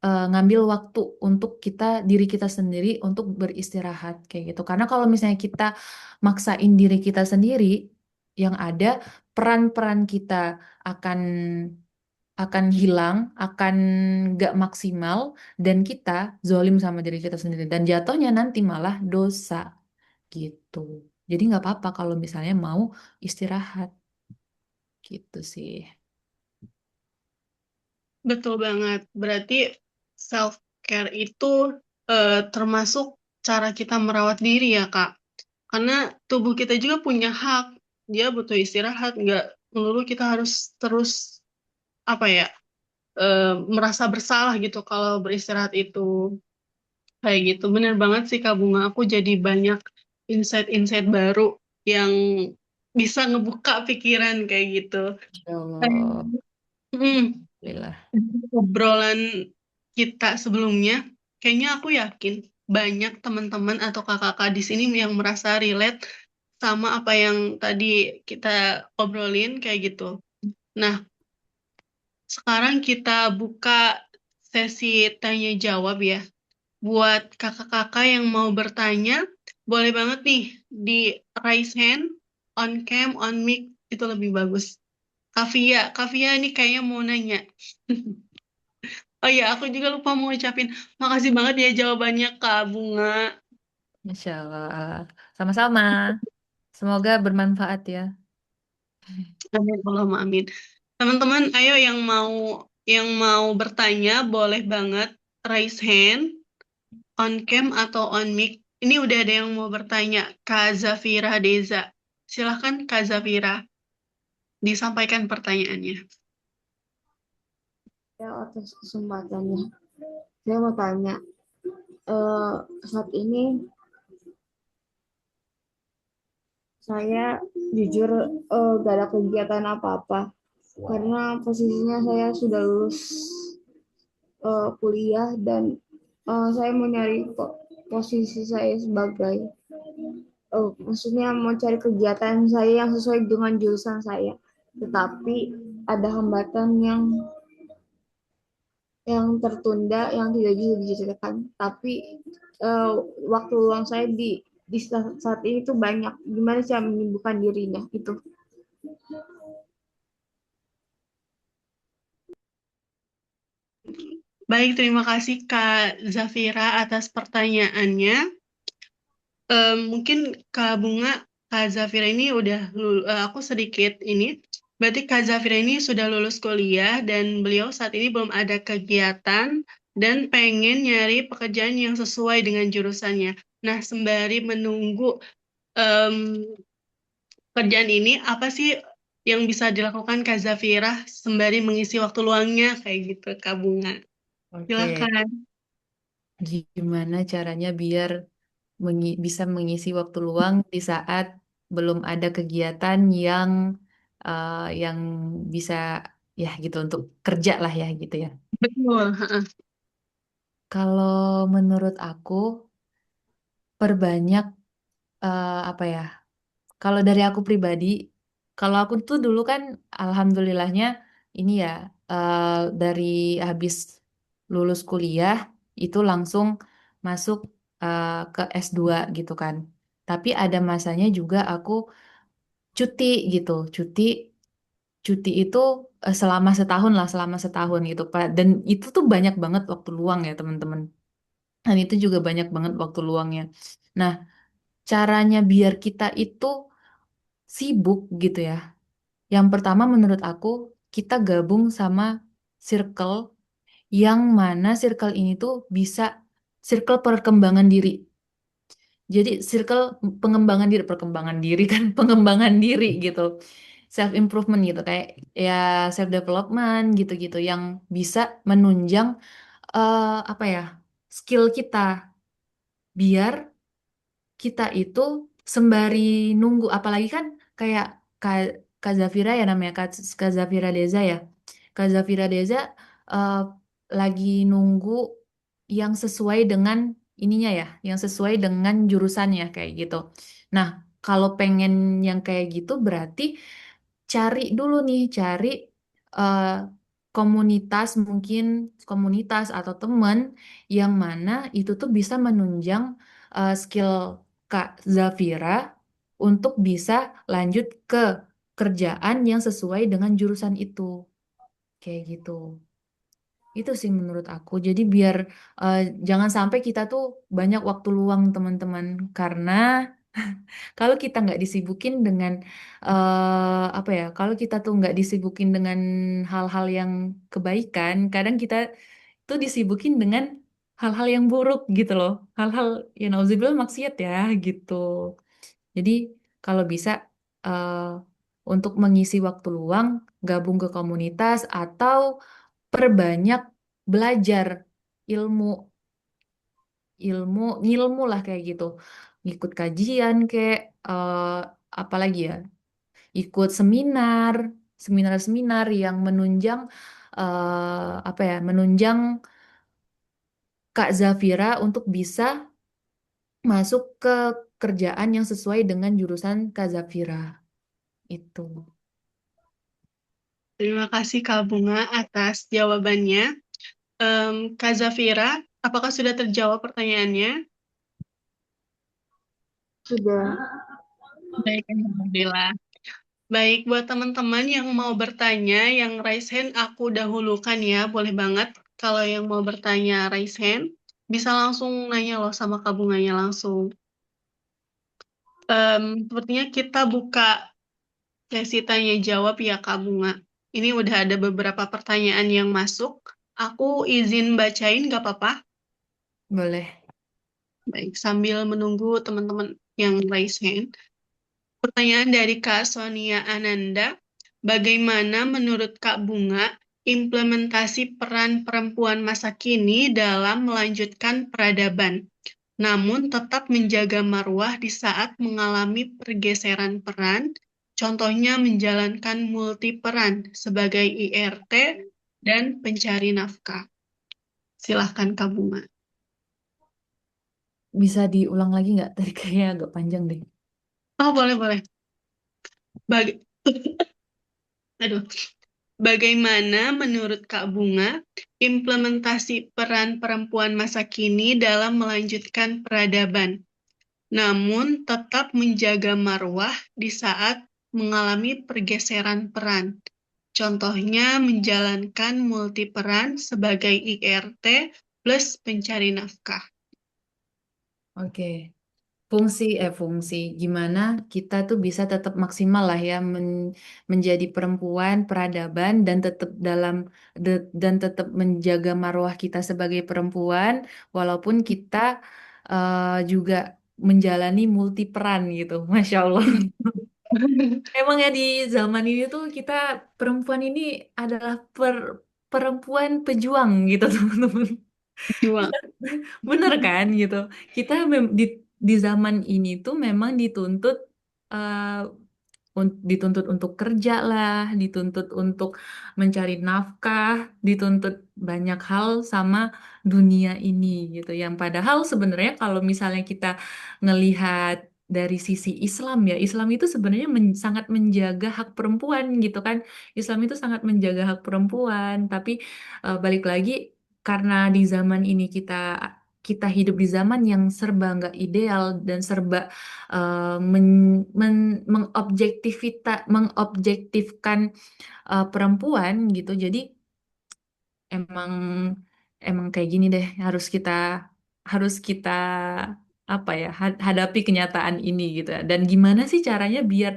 ngambil waktu untuk diri kita sendiri untuk beristirahat kayak gitu. Karena kalau misalnya kita maksain diri kita sendiri, yang ada peran-peran kita akan hilang, akan gak maksimal, dan kita zolim sama diri kita sendiri. Dan jatuhnya nanti malah dosa gitu. Jadi nggak apa-apa kalau misalnya mau istirahat gitu sih. Betul banget. Berarti self care itu termasuk cara kita merawat diri ya, Kak. Karena tubuh kita juga punya hak. Dia butuh istirahat, nggak melulu kita harus terus apa ya merasa bersalah gitu kalau beristirahat itu kayak gitu. Bener banget sih Kak Bunga. Aku jadi banyak insight-insight baru yang bisa ngebuka pikiran kayak gitu. Insya Allah. Hmm, Alhamdulillah. obrolan kita sebelumnya, kayaknya aku yakin banyak teman-teman atau kakak-kakak di sini yang merasa relate sama apa yang tadi kita obrolin kayak gitu. Nah, sekarang kita buka sesi tanya jawab ya. Buat kakak-kakak yang mau bertanya, boleh banget nih di raise hand, on cam, on mic, itu lebih bagus. Kavia ini kayaknya mau nanya. Oh iya, aku juga lupa mau ucapin makasih banget ya jawabannya Kak Bunga. Insya Allah. Sama-sama. Semoga bermanfaat ya. Amin, Allahumma amin. Teman-teman, ayo yang mau bertanya boleh banget raise hand, on cam atau on mic. Ini udah ada yang mau bertanya, Kak Zafira Deza. Silahkan Kak Zafira, disampaikan pertanyaannya. Ya, atas kesempatannya. Saya mau tanya, eh, saat ini saya jujur gak ada kegiatan apa-apa karena posisinya saya sudah lulus kuliah dan saya mau nyari posisi saya sebagai maksudnya mau cari kegiatan saya yang sesuai dengan jurusan saya. Tetapi ada hambatan yang tertunda yang tidak bisa diceritakan. Tapi eh, waktu luang saya di saat ini tuh banyak. Gimana cara menyembuhkan dirinya itu? Baik, terima kasih Kak Zafira atas pertanyaannya. Mungkin Kak Bunga, Kak Zafira ini aku sedikit ini. Berarti Kak Zafira ini sudah lulus kuliah dan beliau saat ini belum ada kegiatan dan pengen nyari pekerjaan yang sesuai dengan jurusannya. Nah, sembari menunggu em, pekerjaan ini, apa sih yang bisa dilakukan Kak Zafira sembari mengisi waktu luangnya kayak gitu, Kak Bunga? Oke, Silakan. gimana caranya biar bisa mengisi waktu luang di saat belum ada kegiatan yang bisa ya gitu untuk kerja lah ya gitu ya. Betul. Kalau menurut aku perbanyak apa ya? Kalau dari aku pribadi, kalau aku tuh dulu kan alhamdulillahnya ini ya eh, dari habis lulus kuliah itu langsung masuk ke S2 gitu kan. Tapi ada masanya juga aku cuti gitu, cuti itu selama setahun lah, selama setahun gitu Pak. Dan itu tuh banyak banget waktu luang ya teman-teman. Dan itu juga banyak banget waktu luangnya. Nah, caranya biar kita itu sibuk gitu ya. Yang pertama menurut aku kita gabung sama circle yang mana circle ini tuh bisa circle perkembangan diri. Jadi circle perkembangan diri kan, pengembangan diri gitu. Self improvement gitu kayak ya self development gitu-gitu yang bisa menunjang apa ya? Skill kita biar kita itu sembari nunggu apalagi kan kayak Kak, Kak Zafira ya namanya Kak Zafira Deza ya. Kak Zafira Deza eh, lagi nunggu yang sesuai dengan ininya ya, yang sesuai dengan jurusannya kayak gitu. Nah, kalau pengen yang kayak gitu berarti cari dulu nih, cari eh, komunitas mungkin komunitas atau teman yang mana itu tuh bisa menunjang skill Kak Zafira untuk bisa lanjut ke kerjaan yang sesuai dengan jurusan itu. Kayak gitu. Itu sih menurut aku. Jadi biar eh, jangan sampai kita tuh banyak waktu luang teman-teman. Karena kalau kita nggak disibukin dengan apa ya? Kalau kita tuh nggak disibukin dengan hal-hal yang kebaikan, kadang kita tuh disibukin dengan hal-hal yang buruk gitu loh. Hal-hal ya nauzubillah maksiat ya gitu. Jadi kalau bisa eh, untuk mengisi waktu luang, gabung ke komunitas atau perbanyak belajar ilmu ilmu ngilmu lah kayak gitu. Ikut kajian kayak apalagi ya, ikut seminar yang menunjang apa ya, menunjang Kak Zafira untuk bisa masuk ke kerjaan yang sesuai dengan jurusan Kak Zafira itu. Terima kasih Kak Bunga atas jawabannya. Kak Zafira, apakah sudah terjawab pertanyaannya? Sudah. Baik, Alhamdulillah. Baik, buat teman-teman yang mau bertanya, yang raise hand aku dahulukan ya, boleh banget. Kalau yang mau bertanya raise hand, bisa langsung nanya loh sama Kak Bunganya langsung. Sepertinya kita buka sesi tanya jawab ya Kak Bunga. Ini udah ada beberapa pertanyaan yang masuk. Aku izin bacain, nggak apa-apa? Boleh. Baik, sambil menunggu teman-teman yang raise hand. Pertanyaan dari Kak Sonia Ananda. Bagaimana menurut Kak Bunga implementasi peran perempuan masa kini dalam melanjutkan peradaban, namun tetap menjaga marwah di saat mengalami pergeseran peran, contohnya menjalankan multi peran sebagai IRT dan pencari nafkah. Silahkan Kak Bunga. Bisa diulang lagi nggak? Tadi kayaknya agak panjang deh. Oh, boleh. Bag- Aduh. Bagaimana menurut Kak Bunga implementasi peran perempuan masa kini dalam melanjutkan peradaban, namun tetap menjaga marwah di saat mengalami pergeseran peran? Contohnya menjalankan multi peran sebagai IRT plus pencari nafkah. Oke. Fungsi gimana kita tuh bisa tetap maksimal lah ya menjadi perempuan peradaban dan tetap dan tetap menjaga marwah kita sebagai perempuan walaupun kita juga menjalani multi peran gitu. Masya Allah. Emang ya di zaman ini tuh kita perempuan ini adalah perempuan pejuang gitu teman-teman. Juang. Bener kan gitu. Kita di zaman ini tuh memang dituntut eh, dituntut untuk kerja lah, dituntut untuk mencari nafkah, dituntut banyak hal sama dunia ini gitu. Yang padahal sebenarnya kalau misalnya kita ngelihat dari sisi Islam ya, Islam itu sebenarnya sangat menjaga hak perempuan gitu kan. Islam itu sangat menjaga hak perempuan, tapi balik lagi karena di zaman ini kita hidup di zaman yang serba nggak ideal dan serba mengobjektifkan perempuan gitu. Jadi emang emang kayak gini deh harus kita apa ya hadapi kenyataan ini gitu. Dan gimana sih caranya biar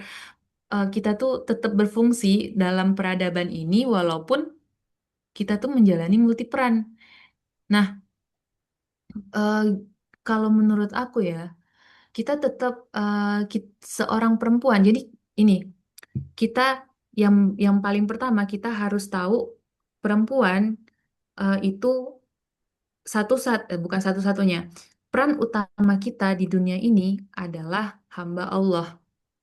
kita tuh tetap berfungsi dalam peradaban ini walaupun kita tuh menjalani multiperan. Nah, eh, kalau menurut aku ya, kita tetap seorang perempuan. Jadi ini kita yang paling pertama kita harus tahu perempuan itu bukan satu-satunya. Peran utama kita di dunia ini adalah hamba Allah,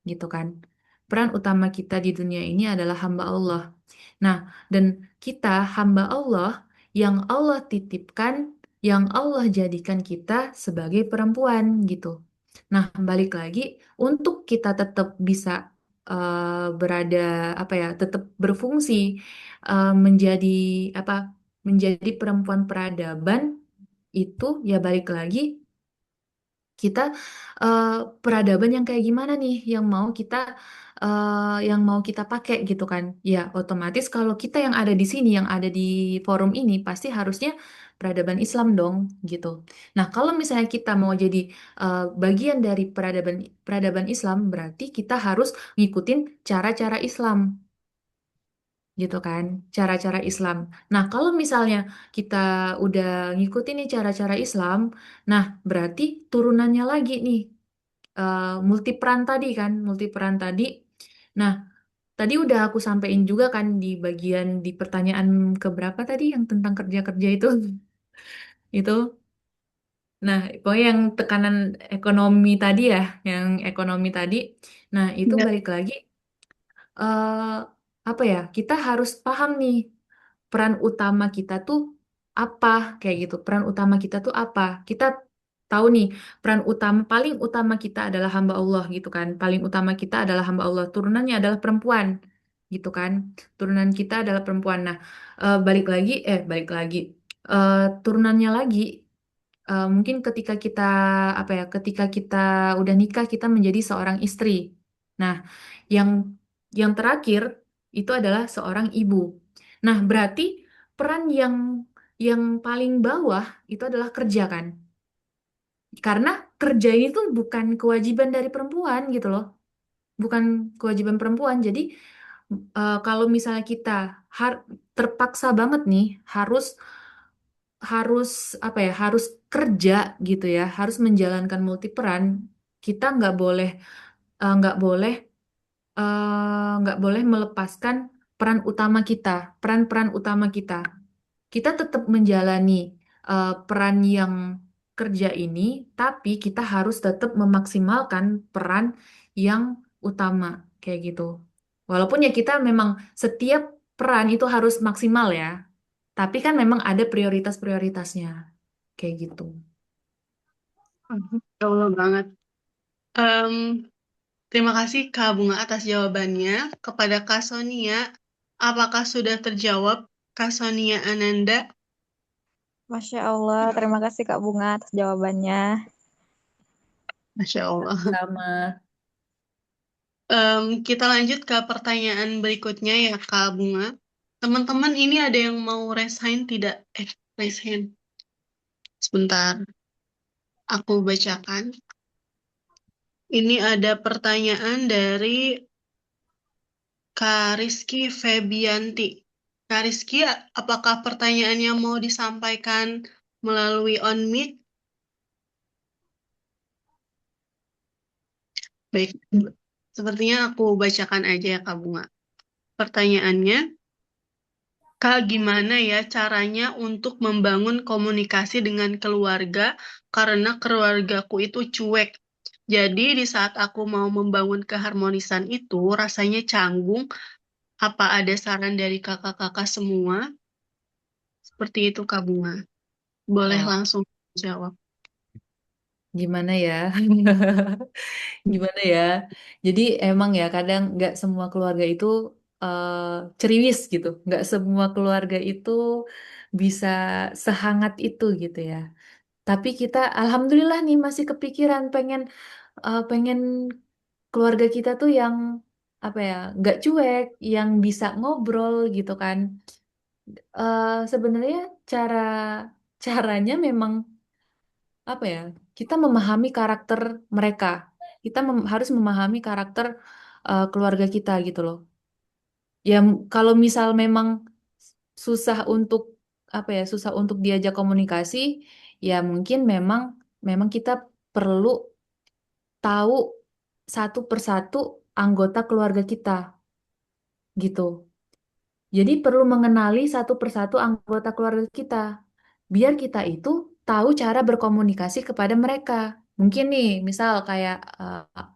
gitu kan? Peran utama kita di dunia ini adalah hamba Allah. Nah, dan kita hamba Allah yang Allah titipkan, yang Allah jadikan kita sebagai perempuan gitu. Nah, balik lagi untuk kita tetap bisa berada apa ya, tetap berfungsi menjadi apa? Menjadi perempuan peradaban itu ya balik lagi kita eh, peradaban yang kayak gimana nih yang mau kita pakai gitu kan. Ya, otomatis kalau kita yang ada di sini, yang ada di forum ini pasti harusnya peradaban Islam dong gitu. Nah, kalau misalnya kita mau jadi bagian dari peradaban peradaban Islam, berarti kita harus ngikutin cara-cara Islam gitu kan, cara-cara Islam. Nah, kalau misalnya kita udah ngikutin nih cara-cara Islam, nah berarti turunannya lagi nih multiperan tadi kan, multiperan tadi. Nah, tadi udah aku sampein juga kan di bagian di pertanyaan keberapa tadi yang tentang kerja-kerja itu, itu. Nah, pokoknya yang tekanan ekonomi tadi ya, yang ekonomi tadi. Nah, itu Ya. balik lagi eh apa ya? Kita harus paham nih peran utama kita tuh apa kayak gitu. Peran utama kita tuh apa? Kita tahu nih peran utama paling utama kita adalah hamba Allah gitu kan. Paling utama kita adalah hamba Allah. Turunannya adalah perempuan gitu kan. Turunan kita adalah perempuan. Nah, balik lagi. Eh, turunannya lagi mungkin ketika kita udah nikah kita menjadi seorang istri. Nah, yang yang terakhir itu adalah seorang ibu. Nah, berarti peran yang paling bawah itu adalah kerja kan? Karena kerja ini tuh bukan kewajiban dari perempuan gitu loh. Bukan kewajiban perempuan. Jadi Kalau misalnya kita terpaksa banget nih harus harus apa ya harus kerja gitu ya harus menjalankan multiperan kita nggak boleh nggak boleh melepaskan peran-peran utama kita. Kita tetap menjalani peran yang kerja ini, tapi kita harus tetap memaksimalkan peran yang utama, kayak gitu. Walaupun ya kita memang setiap peran itu harus maksimal ya, tapi kan memang ada prioritas-prioritasnya, kayak gitu. Ya Allah banget. Em, Terima kasih Kak Bunga atas jawabannya. Kepada Kak Sonia, apakah sudah terjawab Kak Sonia Ananda? Masya Allah, terima kasih Kak Bunga atas jawabannya. Masya Allah. Sama. Kita lanjut ke pertanyaan berikutnya ya Kak Bunga. Teman-teman ini ada yang mau raise hand tidak? Raise hand. Sebentar, aku bacakan. Ini ada pertanyaan dari Kak Rizky Febianti. Kak Rizky, apakah pertanyaannya mau disampaikan melalui on mic? Baik, sepertinya aku bacakan aja ya Kak Bunga. Pertanyaannya, Kak, gimana ya caranya untuk membangun komunikasi dengan keluarga karena keluargaku itu cuek. Jadi di saat aku mau membangun keharmonisan itu rasanya canggung. Apa ada saran dari kakak-kakak semua? Seperti itu Kak Bunga. Boleh Oh, langsung jawab. gimana ya? Gimana ya? Jadi emang ya kadang nggak semua keluarga itu eh, ceriwis gitu. Nggak semua keluarga itu bisa sehangat itu gitu ya. Tapi kita alhamdulillah nih masih kepikiran pengen keluarga kita tuh yang apa ya nggak cuek, yang bisa ngobrol gitu kan. Sebenarnya cara caranya memang apa ya? Kita memahami karakter mereka. Kita harus memahami karakter keluarga kita gitu loh. Ya kalau misal memang susah untuk apa ya, susah untuk diajak komunikasi, ya mungkin memang kita perlu tahu satu persatu anggota keluarga kita gitu. Jadi perlu mengenali satu persatu anggota keluarga kita, biar kita itu tahu cara berkomunikasi kepada mereka. Mungkin nih, misal kayak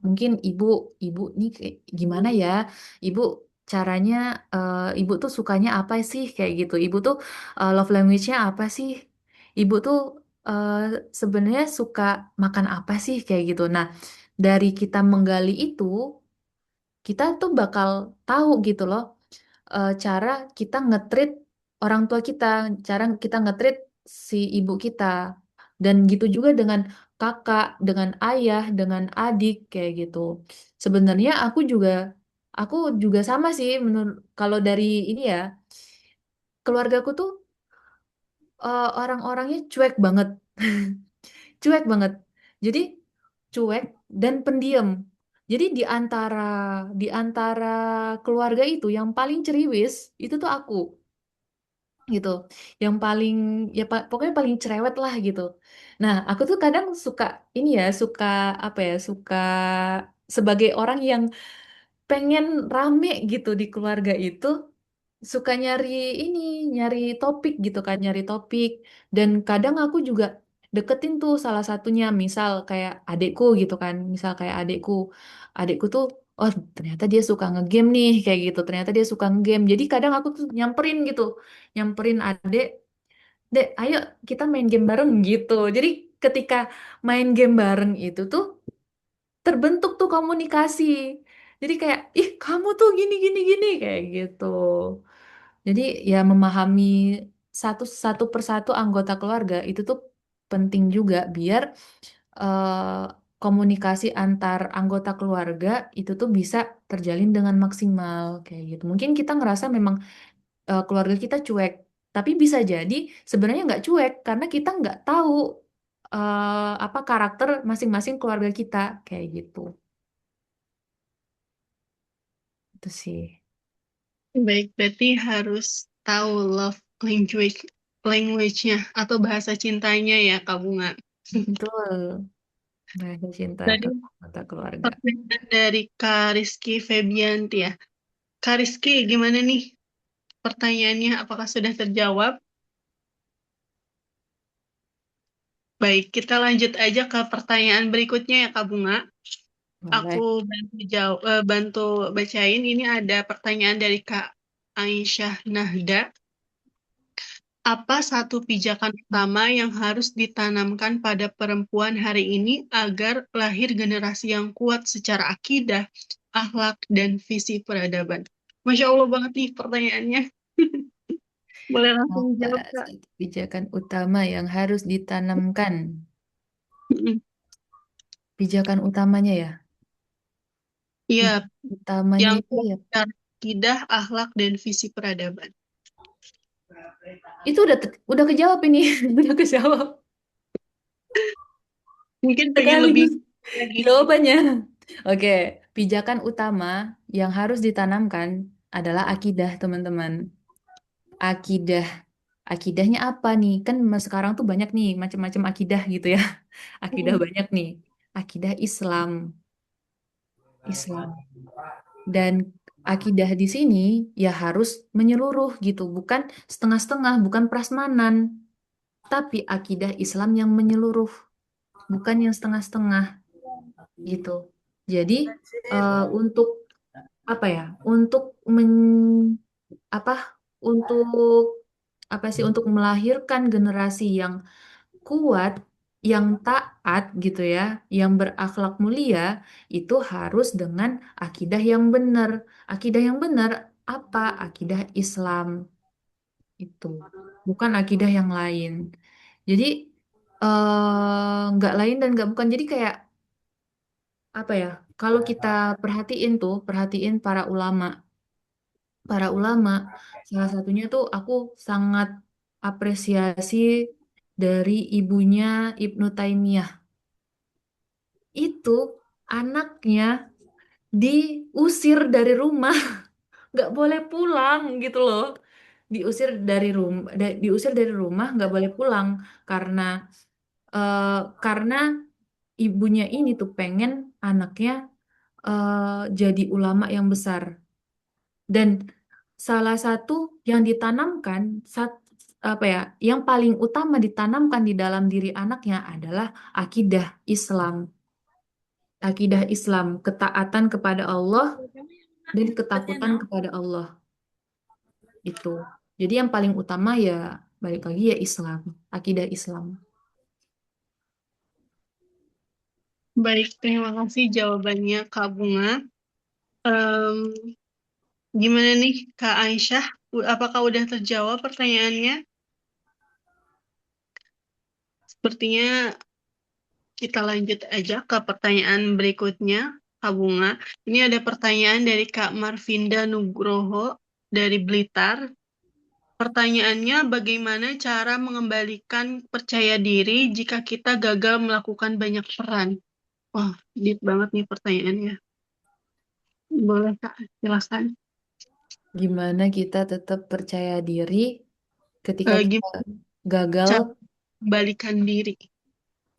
mungkin ibu nih gimana ya, ibu caranya ibu tuh sukanya apa sih kayak gitu. Ibu tuh love language-nya apa sih? Ibu tuh eh, sebenarnya suka makan apa sih kayak gitu. Nah, dari kita menggali itu, kita tuh bakal tahu gitu loh cara kita nge-treat orang tua kita, cara kita nge-treat si ibu kita. Dan gitu juga dengan kakak, dengan ayah, dengan adik kayak gitu. Sebenarnya aku juga sama sih menurut kalau dari ini ya, keluargaku tuh orang-orangnya cuek banget. Cuek banget. Jadi cuek dan pendiam. Jadi di antara keluarga itu yang paling ceriwis itu tuh aku gitu. Yang paling ya pokoknya paling cerewet lah gitu. Nah, aku tuh kadang suka ini ya, suka apa ya, suka sebagai orang yang pengen rame gitu di keluarga itu suka ini, nyari topik gitu kan, nyari topik. Dan kadang aku juga deketin tuh salah satunya, misal kayak adekku gitu kan, misal kayak adekku tuh, oh ternyata dia suka ngegame nih, kayak gitu, ternyata dia suka ngegame. Jadi kadang aku tuh nyamperin adek, dek, ayo kita main game bareng gitu. Jadi ketika main game bareng itu tuh terbentuk tuh komunikasi. Jadi kayak, ih kamu tuh gini gini gini kayak gitu. Jadi ya memahami satu satu persatu anggota keluarga itu tuh penting juga biar komunikasi antar anggota keluarga itu tuh bisa terjalin dengan maksimal kayak gitu. Mungkin kita ngerasa memang keluarga kita cuek, tapi bisa jadi sebenarnya nggak cuek karena kita nggak tahu apa karakter masing-masing keluarga kita kayak gitu. Itu sih. Baik, berarti harus tahu love language-nya atau bahasa cintanya ya, Kak Bunga. Betul. Bahasa cinta Tadi kata keluarga. pertanyaan dari Kak Rizky Febianti ya. Kak Rizky, gimana nih pertanyaannya? Apakah sudah terjawab? Baik, kita lanjut aja ke pertanyaan berikutnya ya, Kak Bunga. Aku Boleh. bantu bacain. Ini ada pertanyaan dari Kak Aisyah Nahda. Apa satu pijakan utama yang harus ditanamkan pada perempuan hari ini agar lahir generasi yang kuat secara akidah, akhlak, dan visi peradaban? Masya Allah banget nih pertanyaannya. Boleh langsung Apa jawab, Kak? satu pijakan utama yang harus ditanamkan? Mm-mm. Pijakan utamanya ya. Iya, Pijakan utamanya yang itu kuat ya. secara akidah, akhlak, dan visi peradaban. Itu udah kejawab ini. Udah kejawab Mungkin pengen lebih sekaligus lagi. jawabannya. Oke, pijakan utama yang harus ditanamkan adalah akidah, teman-teman. Akidah. Akidahnya apa nih? Kan sekarang tuh banyak nih macam-macam akidah gitu ya. Akidah Mm. banyak nih. Akidah Islam. Islam. Dan akidah di sini ya harus menyeluruh gitu, bukan setengah-setengah, bukan prasmanan, tapi akidah Islam yang menyeluruh, bukan yang setengah-setengah gitu. Jadi untuk apa ya? Untuk apa? Untuk apa sih? Untuk melahirkan generasi yang kuat, yang taat gitu ya, yang berakhlak mulia, itu harus dengan akidah yang benar. Akidah yang benar apa? Akidah Islam itu, bukan akidah yang lain. Jadi nggak lain dan nggak bukan. Jadi kayak apa ya? Kalau kita perhatiin para ulama, salah satunya tuh aku sangat apresiasi dari ibunya Ibnu Taimiyah. Itu anaknya diusir dari rumah, nggak boleh pulang gitu loh. Diusir dari rumah, nggak boleh pulang karena eh, karena ibunya ini tuh pengen anaknya eh, jadi ulama yang besar. Dan salah satu yang ditanamkan, apa ya, yang paling utama ditanamkan di dalam diri anaknya adalah akidah Islam. Akidah Islam, ketaatan kepada Allah dan ketakutan kepada Allah itu. Jadi yang paling utama ya balik lagi ya Islam, akidah Islam. Baik, terima kasih jawabannya Kak Bunga. Em, Gimana nih Kak Aisyah? Apakah udah terjawab pertanyaannya? Sepertinya kita lanjut aja ke pertanyaan berikutnya, Kak Bunga. Ini ada pertanyaan dari Kak Marvinda Nugroho dari Blitar. Pertanyaannya, bagaimana cara mengembalikan percaya diri jika kita gagal melakukan banyak peran? Wah, deep banget nih pertanyaannya. Boleh Kak, jelaskan. Gimana kita tetap percaya diri ketika kita Gimana gagal cara mengembalikan diri?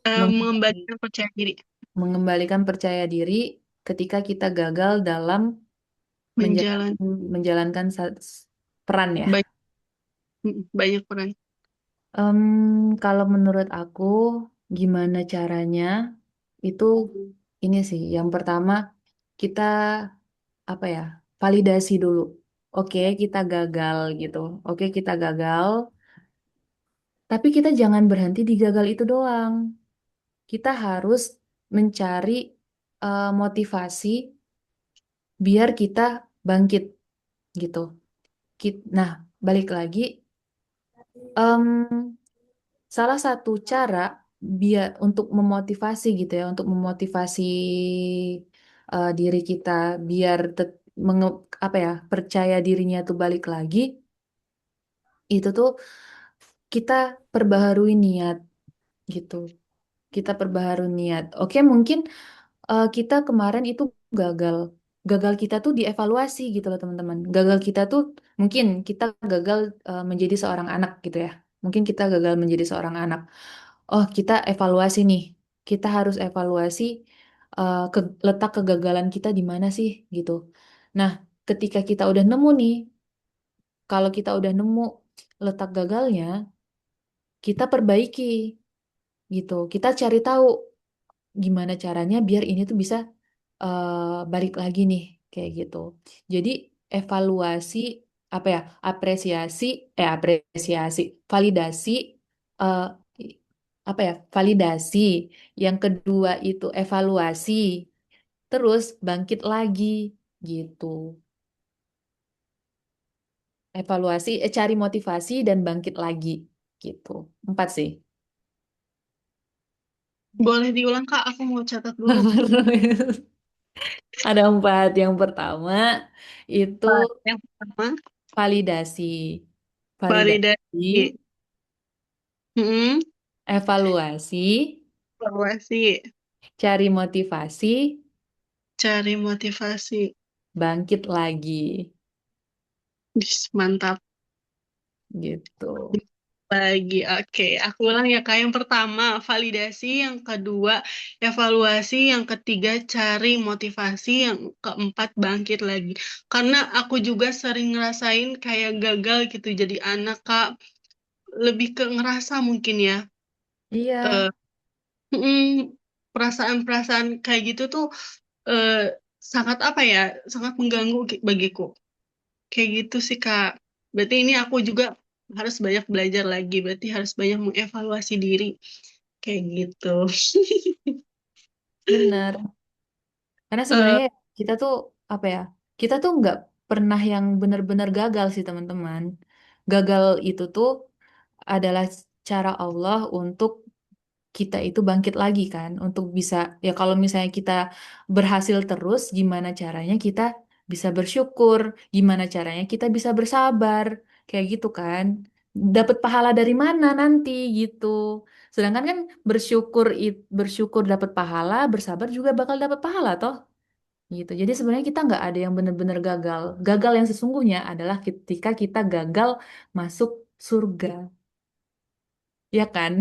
Mengembalikan percaya diri. mengembalikan percaya diri ketika kita gagal dalam Menjalan menjalankan peran ya. banyak, banyak peran. Em, Kalau menurut aku, gimana caranya? Itu ini sih, yang pertama kita apa ya? Validasi dulu. Oke, kita gagal gitu. Oke, kita gagal, tapi kita jangan berhenti di gagal itu doang. Kita harus mencari motivasi biar kita bangkit gitu. Nah, balik lagi, em, salah satu cara biar untuk memotivasi gitu ya, untuk memotivasi diri kita biar apa ya, percaya dirinya tuh balik lagi, itu tuh kita perbaharui niat gitu. Kita perbaharui niat. Oke, mungkin kita kemarin itu gagal. gagal kita tuh dievaluasi gitu loh teman-teman. Gagal kita tuh mungkin kita gagal menjadi seorang anak gitu ya. Mungkin kita gagal menjadi seorang anak. Oh, kita evaluasi nih. Kita harus evaluasi letak kegagalan kita di mana sih gitu. Nah, ketika kita udah nemu nih, kalau kita udah nemu letak gagalnya, kita perbaiki gitu. Kita cari tahu gimana caranya biar ini tuh bisa balik lagi nih kayak gitu. Jadi evaluasi apa ya? Apresiasi, validasi eh, i- apa ya? Validasi. Yang kedua itu evaluasi, terus bangkit lagi gitu. Evaluasi, cari motivasi dan bangkit lagi gitu. Empat sih. Boleh diulang, Kak? Aku mau catat dulu. Ada empat. Yang pertama itu Yang pertama, validasi. Validasi, validasi. Hmm, evaluasi, evaluasi. cari motivasi, Cari motivasi. bangkit lagi. Mantap. Gitu. Lagi, oke. Aku ulang ya, Kak. Yang pertama, validasi. Yang kedua, evaluasi. Yang ketiga, cari motivasi. Yang keempat, bangkit lagi. Karena aku juga sering ngerasain kayak gagal gitu jadi anak, Kak. Lebih ke ngerasa mungkin ya. Iya, Eh, mm, perasaan-perasaan kayak gitu tuh eh, sangat apa ya, sangat mengganggu bagiku. Kayak gitu sih, Kak. Berarti ini aku juga harus banyak belajar lagi. Berarti harus banyak mengevaluasi diri. Kayak gitu. benar. Karena Eh, sebenarnya kita tuh apa ya? Kita tuh nggak pernah yang benar-benar gagal sih teman-teman. Gagal itu tuh adalah cara Allah untuk kita itu bangkit lagi kan untuk bisa ya kalau misalnya kita berhasil terus gimana caranya kita bisa bersyukur gimana caranya kita bisa bersabar kayak gitu kan dapat pahala dari mana nanti gitu sedangkan kan bersyukur dapat pahala bersabar juga bakal dapat pahala toh gitu jadi sebenarnya kita nggak ada yang benar-benar gagal yang sesungguhnya adalah ketika kita gagal masuk surga ya kan.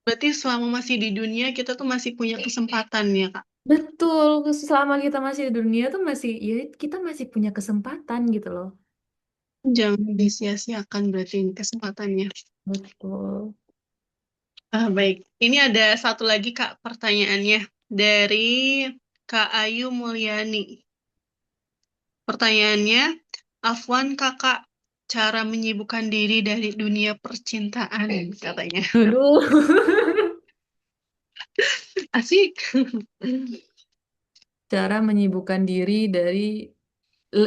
berarti selama masih di dunia kita tuh masih punya kesempatan ya, Kak. Betul, selama kita masih di dunia tuh masih ya kita masih punya kesempatan gitu loh. Jangan disia-siakan berarti ini kesempatannya. Betul. Baik. Ini ada satu lagi, Kak, pertanyaannya. Dari Kak Ayu Mulyani. Pertanyaannya, Afwan kakak, cara menyibukkan diri dari dunia percintaan, katanya. Aduh. Asik. Cara menyibukkan diri dari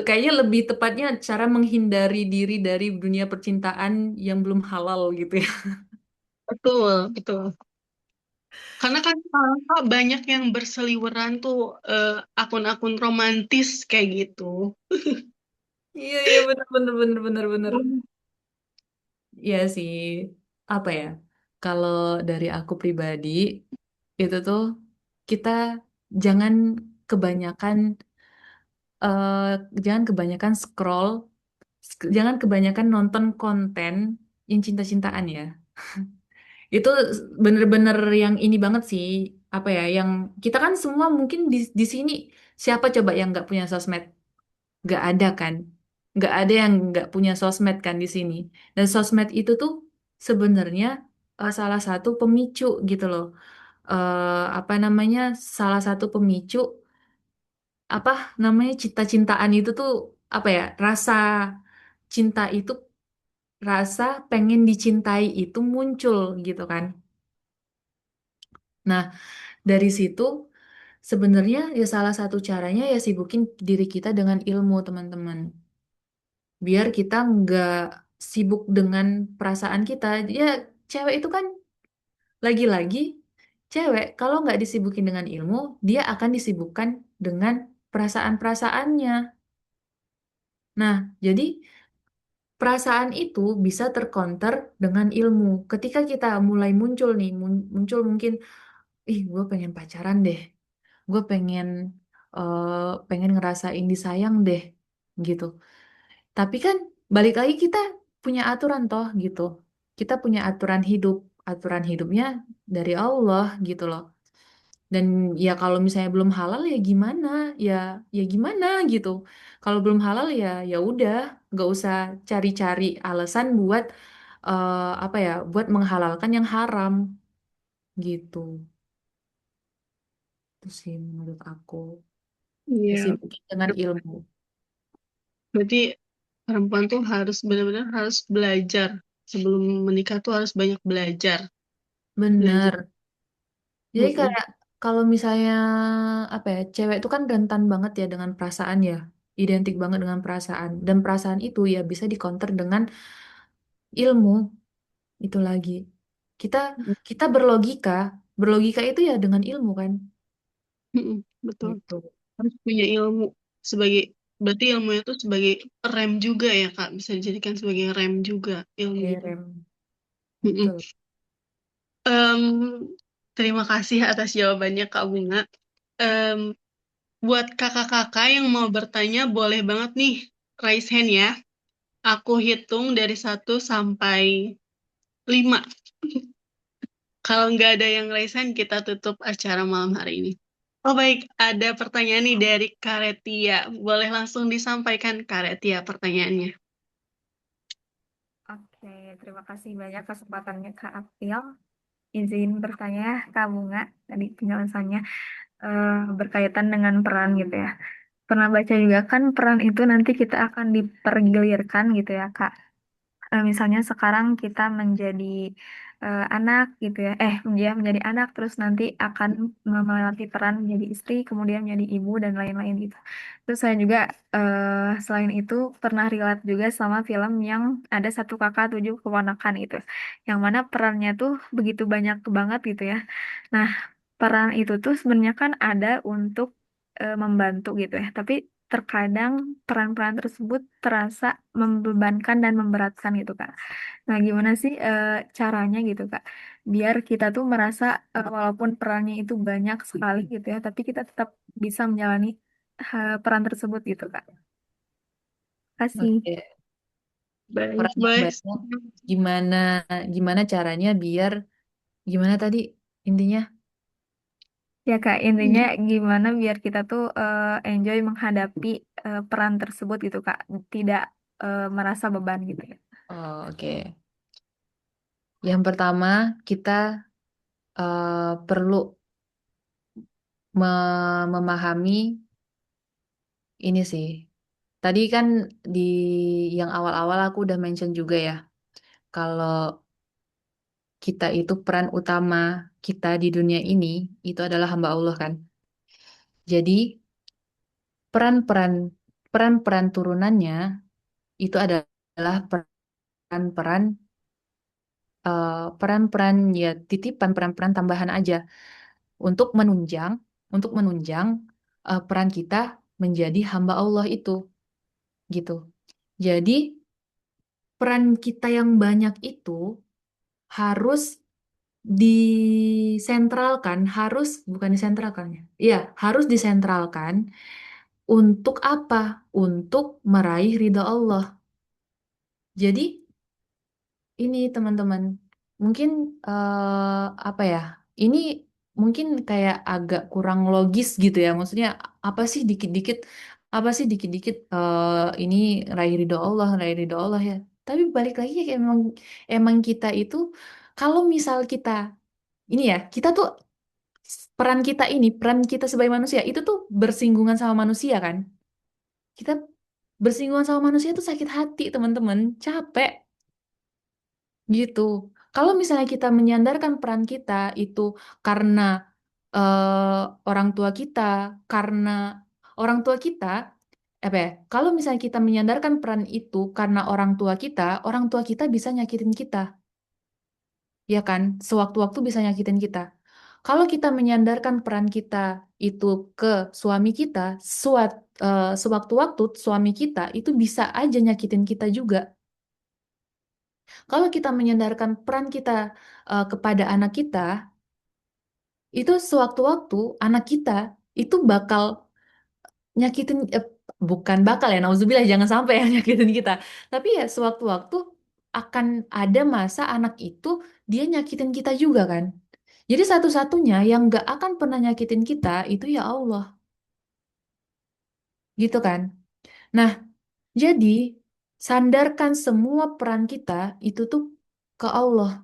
kayaknya lebih tepatnya cara menghindari diri dari dunia percintaan yang belum halal gitu ya. Betul, betul. Karena kan Kak, banyak yang berseliweran tuh akun-akun romantis kayak gitu. Iya iya benar benar benar benar benar. Iya sih. Apa ya? Kalau dari aku pribadi itu tuh kita jangan kebanyakan eh, jangan kebanyakan scroll, jangan kebanyakan nonton konten yang cinta-cintaan ya. Itu bener-bener yang ini banget sih, apa ya, yang kita kan semua mungkin di sini siapa coba yang nggak punya sosmed? Nggak ada kan? Nggak ada yang nggak punya sosmed kan di sini. Dan sosmed itu tuh sebenarnya salah satu pemicu gitu loh. Apa namanya? Salah satu pemicu apa namanya cinta-cintaan itu tuh apa ya rasa cinta itu rasa pengen dicintai itu muncul gitu kan. Nah dari situ sebenarnya ya salah satu caranya ya sibukin diri kita dengan ilmu teman-teman. Biar kita nggak sibuk dengan perasaan kita. Ya cewek itu kan lagi-lagi cewek kalau nggak disibukin dengan ilmu dia akan disibukkan dengan perasaan-perasaannya. Nah, jadi perasaan itu bisa tercounter dengan ilmu. Ketika kita mulai muncul nih, muncul mungkin, ih gue pengen pacaran deh, gue pengen pengen ngerasain disayang deh gitu. Tapi kan balik lagi kita punya aturan toh gitu. Kita punya aturan hidup. Aturan hidupnya dari Allah gitu loh. Dan ya kalau misalnya belum halal ya gimana? Ya ya gimana gitu. Kalau belum halal ya ya udah, nggak usah cari-cari alasan buat apa ya, buat menghalalkan yang haram gitu. Itu sih menurut aku. Iya, Disibukkan dengan ilmu. berarti perempuan tuh harus benar-benar harus belajar. Sebelum menikah tuh harus banyak belajar. Belajar. Bener. Jadi Mm-mm. kayak kalau misalnya apa ya, cewek itu kan rentan banget ya dengan perasaan ya, identik banget dengan perasaan. Dan perasaan itu ya bisa dikonter dengan ilmu itu lagi. Kita kita berlogika, berlogika itu ya dengan ilmu kan, Mm-mm. Betul. gitu. Harus punya ilmu sebagai, berarti ilmu itu sebagai rem juga ya Kak, bisa dijadikan sebagai rem juga ilmu itu. Rem, Mm-mm. betul. Em, Terima kasih atas jawabannya Kak Bunga. Em, Buat kakak-kakak yang mau bertanya boleh banget nih raise hand ya. Aku hitung dari 1 sampai 5. Kalau nggak ada yang raise hand, kita tutup acara malam hari ini. Oh baik, ada pertanyaan nih dari Karetia. Boleh langsung disampaikan Karetia pertanyaannya. Oke, terima kasih banyak kesempatannya Kak April. Izin bertanya Kak Bunga, tadi penjelasannya berkaitan dengan peran gitu ya. Pernah baca juga kan peran itu nanti kita akan dipergilirkan gitu ya Kak. Misalnya sekarang kita menjadi anak gitu ya, dia menjadi anak terus nanti akan melewati peran menjadi istri, kemudian menjadi ibu dan lain-lain gitu. Terus saya juga selain itu pernah relate juga sama film yang ada satu kakak tujuh keponakan gitu, yang mana perannya tuh begitu banyak banget gitu ya. Nah, peran itu tuh sebenarnya kan ada untuk membantu gitu ya, tapi terkadang peran-peran tersebut terasa membebankan dan memberatkan gitu Kak. Nah, gimana sih caranya gitu Kak, biar kita tuh merasa walaupun perannya itu banyak sekali gitu ya, tapi kita tetap bisa menjalani peran tersebut gitu Kak. Kasih. Oke, Baik, peran yang baik. banyak. Gimana gimana caranya biar gimana tadi intinya? Ya Kak, intinya gimana biar kita tuh enjoy menghadapi peran tersebut gitu Kak, tidak merasa beban gitu ya. Oh, oke. Yang pertama kita perlu memahami ini sih. Tadi kan di yang awal-awal aku udah mention juga ya, kalau kita itu peran utama kita di dunia ini itu adalah hamba Allah kan. Jadi peran-peran peran-peran turunannya itu adalah peran-peran peran-peran ya titipan peran-peran tambahan aja untuk menunjang untuk menunjang peran kita menjadi hamba Allah itu gitu. Jadi peran kita yang banyak itu harus disentralkan, harus bukan disentralkan ya. Iya, harus disentralkan untuk apa? Untuk meraih ridha Allah. Jadi ini teman-teman, mungkin apa ya? Ini mungkin kayak agak kurang logis gitu ya. Maksudnya apa sih dikit-dikit apa sih dikit-dikit ini raih ridho Allah ya. Tapi balik lagi ya emang kita itu kalau misal kita ini ya, kita tuh peran kita sebagai manusia itu tuh bersinggungan sama manusia kan. Kita bersinggungan sama manusia itu sakit hati, teman-teman, capek gitu. Kalau misalnya kita menyandarkan peran kita itu karena orang tua kita, karena orang tua kita, apa ya? Kalau misalnya kita menyandarkan peran itu karena orang tua kita bisa nyakitin kita, ya kan? Sewaktu-waktu bisa nyakitin kita. Kalau kita menyandarkan peran kita itu ke suami kita, sewaktu-waktu suami kita itu bisa aja nyakitin kita juga. Kalau kita menyandarkan peran kita kepada anak kita, itu sewaktu-waktu anak kita itu bakal nyakitin, bukan bakal ya, nauzubillah, jangan sampai ya nyakitin kita. Tapi ya sewaktu-waktu akan ada masa anak itu dia nyakitin kita juga kan. Jadi satu-satunya yang nggak akan pernah nyakitin kita itu ya Allah, gitu kan. Nah, jadi sandarkan semua peran kita itu tuh ke Allah.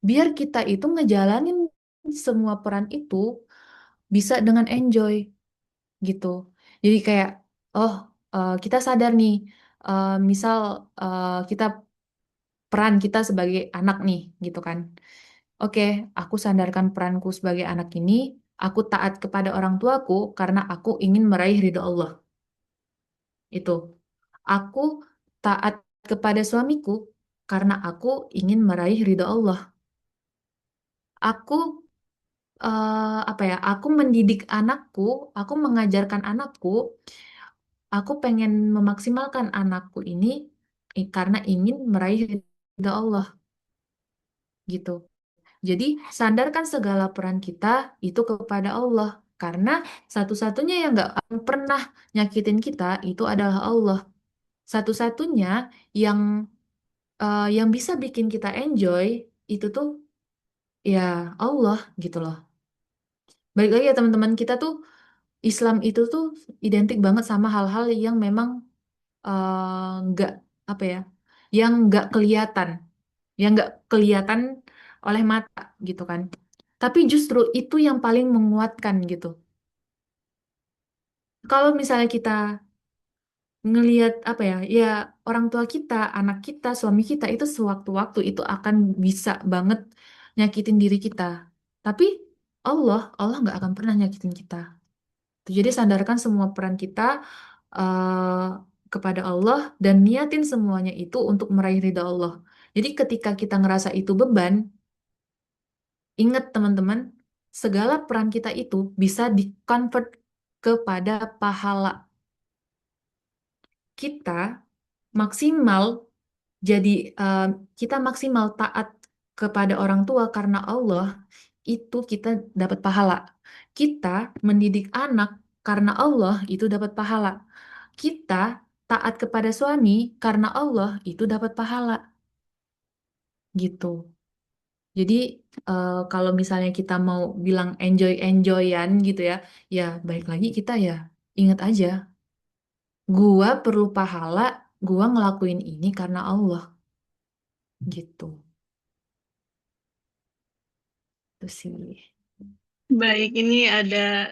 Biar kita itu ngejalanin semua peran itu bisa dengan enjoy gitu. Jadi kayak, oh, kita sadar nih, misal kita peran kita sebagai anak nih, gitu kan. Oke, aku sandarkan peranku sebagai anak ini, aku taat kepada orang tuaku karena aku ingin meraih ridho Allah. Itu. Aku taat kepada suamiku karena aku ingin meraih ridho Allah. Aku apa ya? Aku mendidik anakku, aku mengajarkan anakku, aku pengen memaksimalkan anakku ini karena ingin meraih ridha Allah gitu. Jadi sandarkan segala peran kita itu kepada Allah karena satu-satunya yang nggak akan pernah nyakitin kita itu adalah Allah. Satu-satunya yang yang bisa bikin kita enjoy itu tuh ya Allah gitu loh. Balik lagi ya teman-teman, kita tuh Islam itu tuh identik banget sama hal-hal yang memang nggak apa ya, yang nggak kelihatan oleh mata gitu kan. Tapi justru itu yang paling menguatkan gitu. Kalau misalnya kita ngelihat apa ya, ya orang tua kita, anak kita, suami kita itu sewaktu-waktu itu akan bisa banget nyakitin diri kita. Tapi Allah nggak akan pernah nyakitin kita. Jadi sandarkan semua peran kita eh, kepada Allah dan niatin semuanya itu untuk meraih ridha Allah. Jadi ketika kita ngerasa itu beban, ingat teman-teman, segala peran kita itu bisa di-convert kepada pahala. Kita maksimal jadi eh, kita maksimal taat kepada orang tua karena Allah itu kita dapat pahala. Kita mendidik anak karena Allah itu dapat pahala. Kita taat kepada suami karena Allah itu dapat pahala gitu. Jadi kalau misalnya kita mau bilang enjoyan gitu ya, ya baik lagi kita ya ingat aja, gua perlu pahala, gua ngelakuin ini karena Allah gitu. Itu sih. Baik, ini ada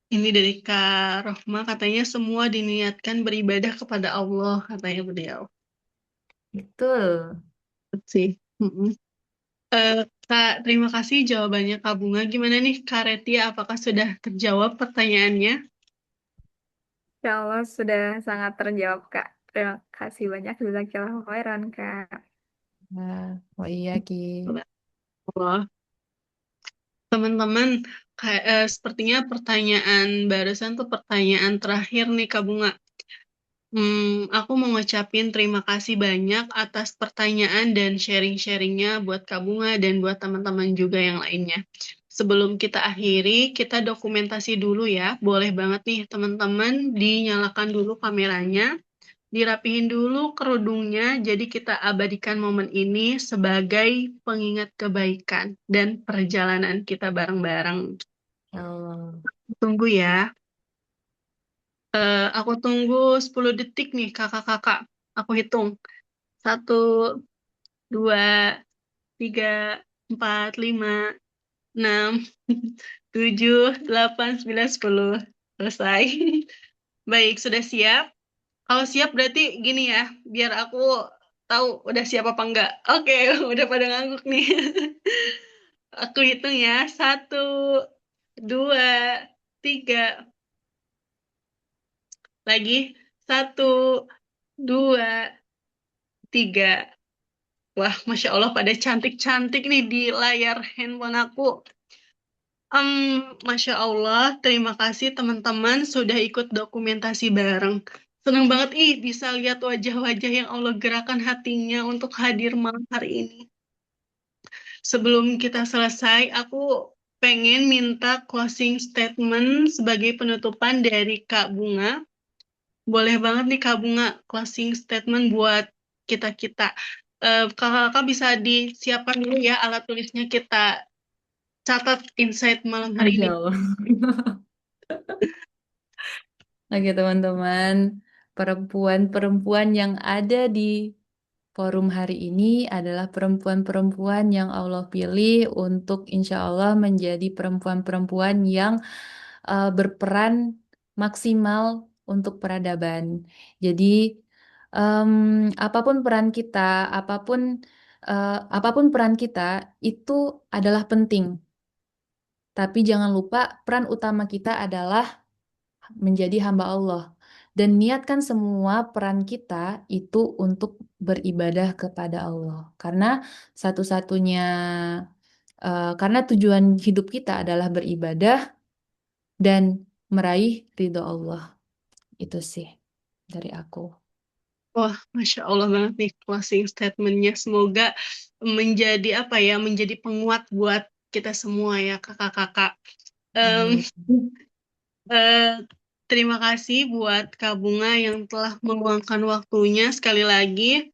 ini dari Kak Rohma, katanya semua diniatkan beribadah kepada Allah, katanya beliau. Betul. Betul sih. Mm-mm. Kak, terima kasih jawabannya Kak Bunga. Gimana nih Kak Retia, apakah sudah terjawab pertanyaannya? Insya Allah sudah sangat terjawab, Kak. Terima kasih banyak. Jazakallahu khairan, Kak. Nah, oh iya Ki. Allah. Teman-teman, sepertinya pertanyaan barusan tuh pertanyaan terakhir nih Kak Bunga. Aku mau ngucapin terima kasih banyak atas pertanyaan dan sharing-sharingnya buat Kak Bunga dan buat teman-teman juga yang lainnya. Sebelum kita akhiri, kita dokumentasi dulu ya. Boleh banget nih teman-teman dinyalakan dulu kameranya, dirapihin dulu kerudungnya, jadi kita abadikan momen ini sebagai pengingat kebaikan dan perjalanan kita bareng-bareng. Ya Allah. Tunggu ya. Aku tunggu 10 detik nih kakak-kakak. Aku hitung. 1, 2, 3, 4, 5, 6, 7, 8, 9, 10. Selesai. Baik, sudah siap? Kalau siap berarti gini ya, biar aku tahu udah siap apa enggak. Oke, udah pada ngangguk nih. Aku hitung ya. 1, 2, 3. Lagi. 1, 2, 3. Wah, Masya Allah pada cantik-cantik nih di layar handphone aku. Masya Allah, terima kasih teman-teman sudah ikut dokumentasi bareng. Senang banget bisa lihat wajah-wajah yang Allah gerakan hatinya untuk hadir malam hari ini. Sebelum kita selesai, aku pengen minta closing statement sebagai penutupan dari Kak Bunga. Boleh banget nih Kak Bunga, closing statement buat kita-kita. Kakak-kakak bisa disiapkan dulu ya alat tulisnya, kita catat insight malam hari Masya ini. Allah. Oke teman-teman, perempuan-perempuan yang ada di forum hari ini adalah perempuan-perempuan yang Allah pilih untuk insya Allah menjadi perempuan-perempuan yang berperan maksimal untuk peradaban. Jadi em, apapun peran kita, apapun peran kita itu adalah penting. Tapi jangan lupa peran utama kita adalah menjadi hamba Allah. Dan niatkan semua peran kita itu untuk beribadah kepada Allah. Karena tujuan hidup kita adalah beribadah dan meraih ridho Allah. Itu sih dari aku. Wah, Masya Allah banget nih closing statementnya. Semoga menjadi apa ya, menjadi penguat buat kita semua ya kakak-kakak. Em, eh, Terima kasih buat Kak Bunga yang telah meluangkan waktunya sekali lagi.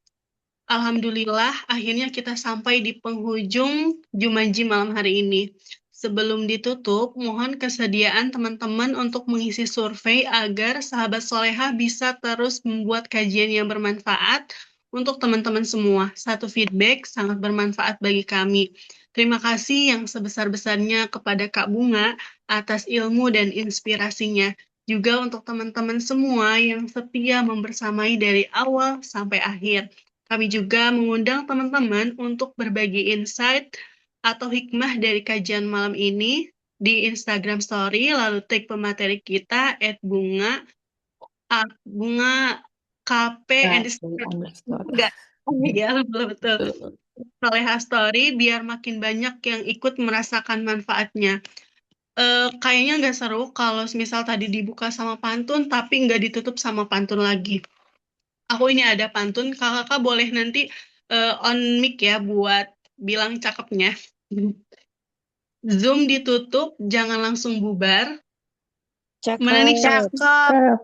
Alhamdulillah, akhirnya kita sampai di penghujung Jumanji malam hari ini. Sebelum ditutup, mohon kesediaan teman-teman untuk mengisi survei agar sahabat soleha bisa terus membuat kajian yang bermanfaat untuk teman-teman semua. Satu feedback sangat bermanfaat bagi kami. Terima kasih yang sebesar-besarnya kepada Kak Bunga atas ilmu dan inspirasinya. Juga untuk teman-teman semua yang setia membersamai dari awal sampai akhir. Kami juga mengundang teman-teman untuk berbagi insight atau hikmah dari kajian malam ini di Instagram Story, lalu tag pemateri kita @bunga bunga KP enggak. Oh iya, betul. Soleha Story biar makin banyak yang ikut merasakan manfaatnya. Kayaknya nggak seru kalau misal tadi dibuka sama pantun tapi nggak ditutup sama pantun lagi. Aku ini ada pantun, kakak boleh nanti on mic ya buat bilang cakepnya. Zoom ditutup, jangan langsung bubar. Mana nih Cakep. cakep?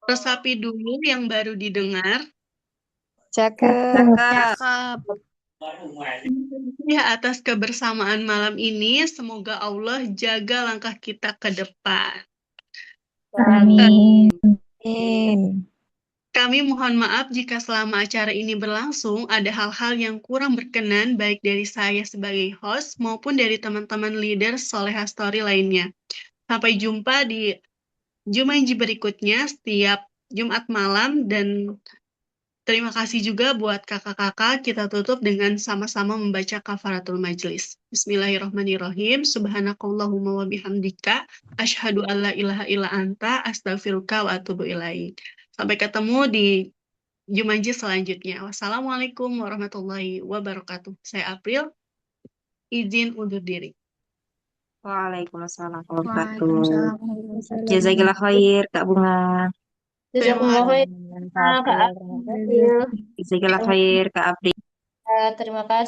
Resapi dulu yang baru didengar. Cakep. Ya, atas kebersamaan malam ini, semoga Allah jaga langkah kita ke depan. Amin. Kami mohon maaf jika selama acara ini berlangsung ada hal-hal yang kurang berkenan baik dari saya sebagai host maupun dari teman-teman leader Soleha Story lainnya. Sampai jumpa di Jumanji berikutnya setiap Jumat malam, dan terima kasih juga buat kakak-kakak. Kita tutup dengan sama-sama membaca kafaratul majlis. Bismillahirrahmanirrahim. Subhanakallahumma wa bihamdika asyhadu an la ilaha illa anta astaghfiruka wa atubu ilaik. Sampai ketemu di Jumanji selanjutnya. Wassalamualaikum warahmatullahi wabarakatuh. Saya April, izin undur diri. Waalaikumsalam warahmatullahi Waalaikumsalam. wabarakatuh. Jazakallah khair, Kak Bunga. Terima Jazakumullah kasih. khair, Kak April. Jazakallah khair, Kak Abdi. Terima kasih.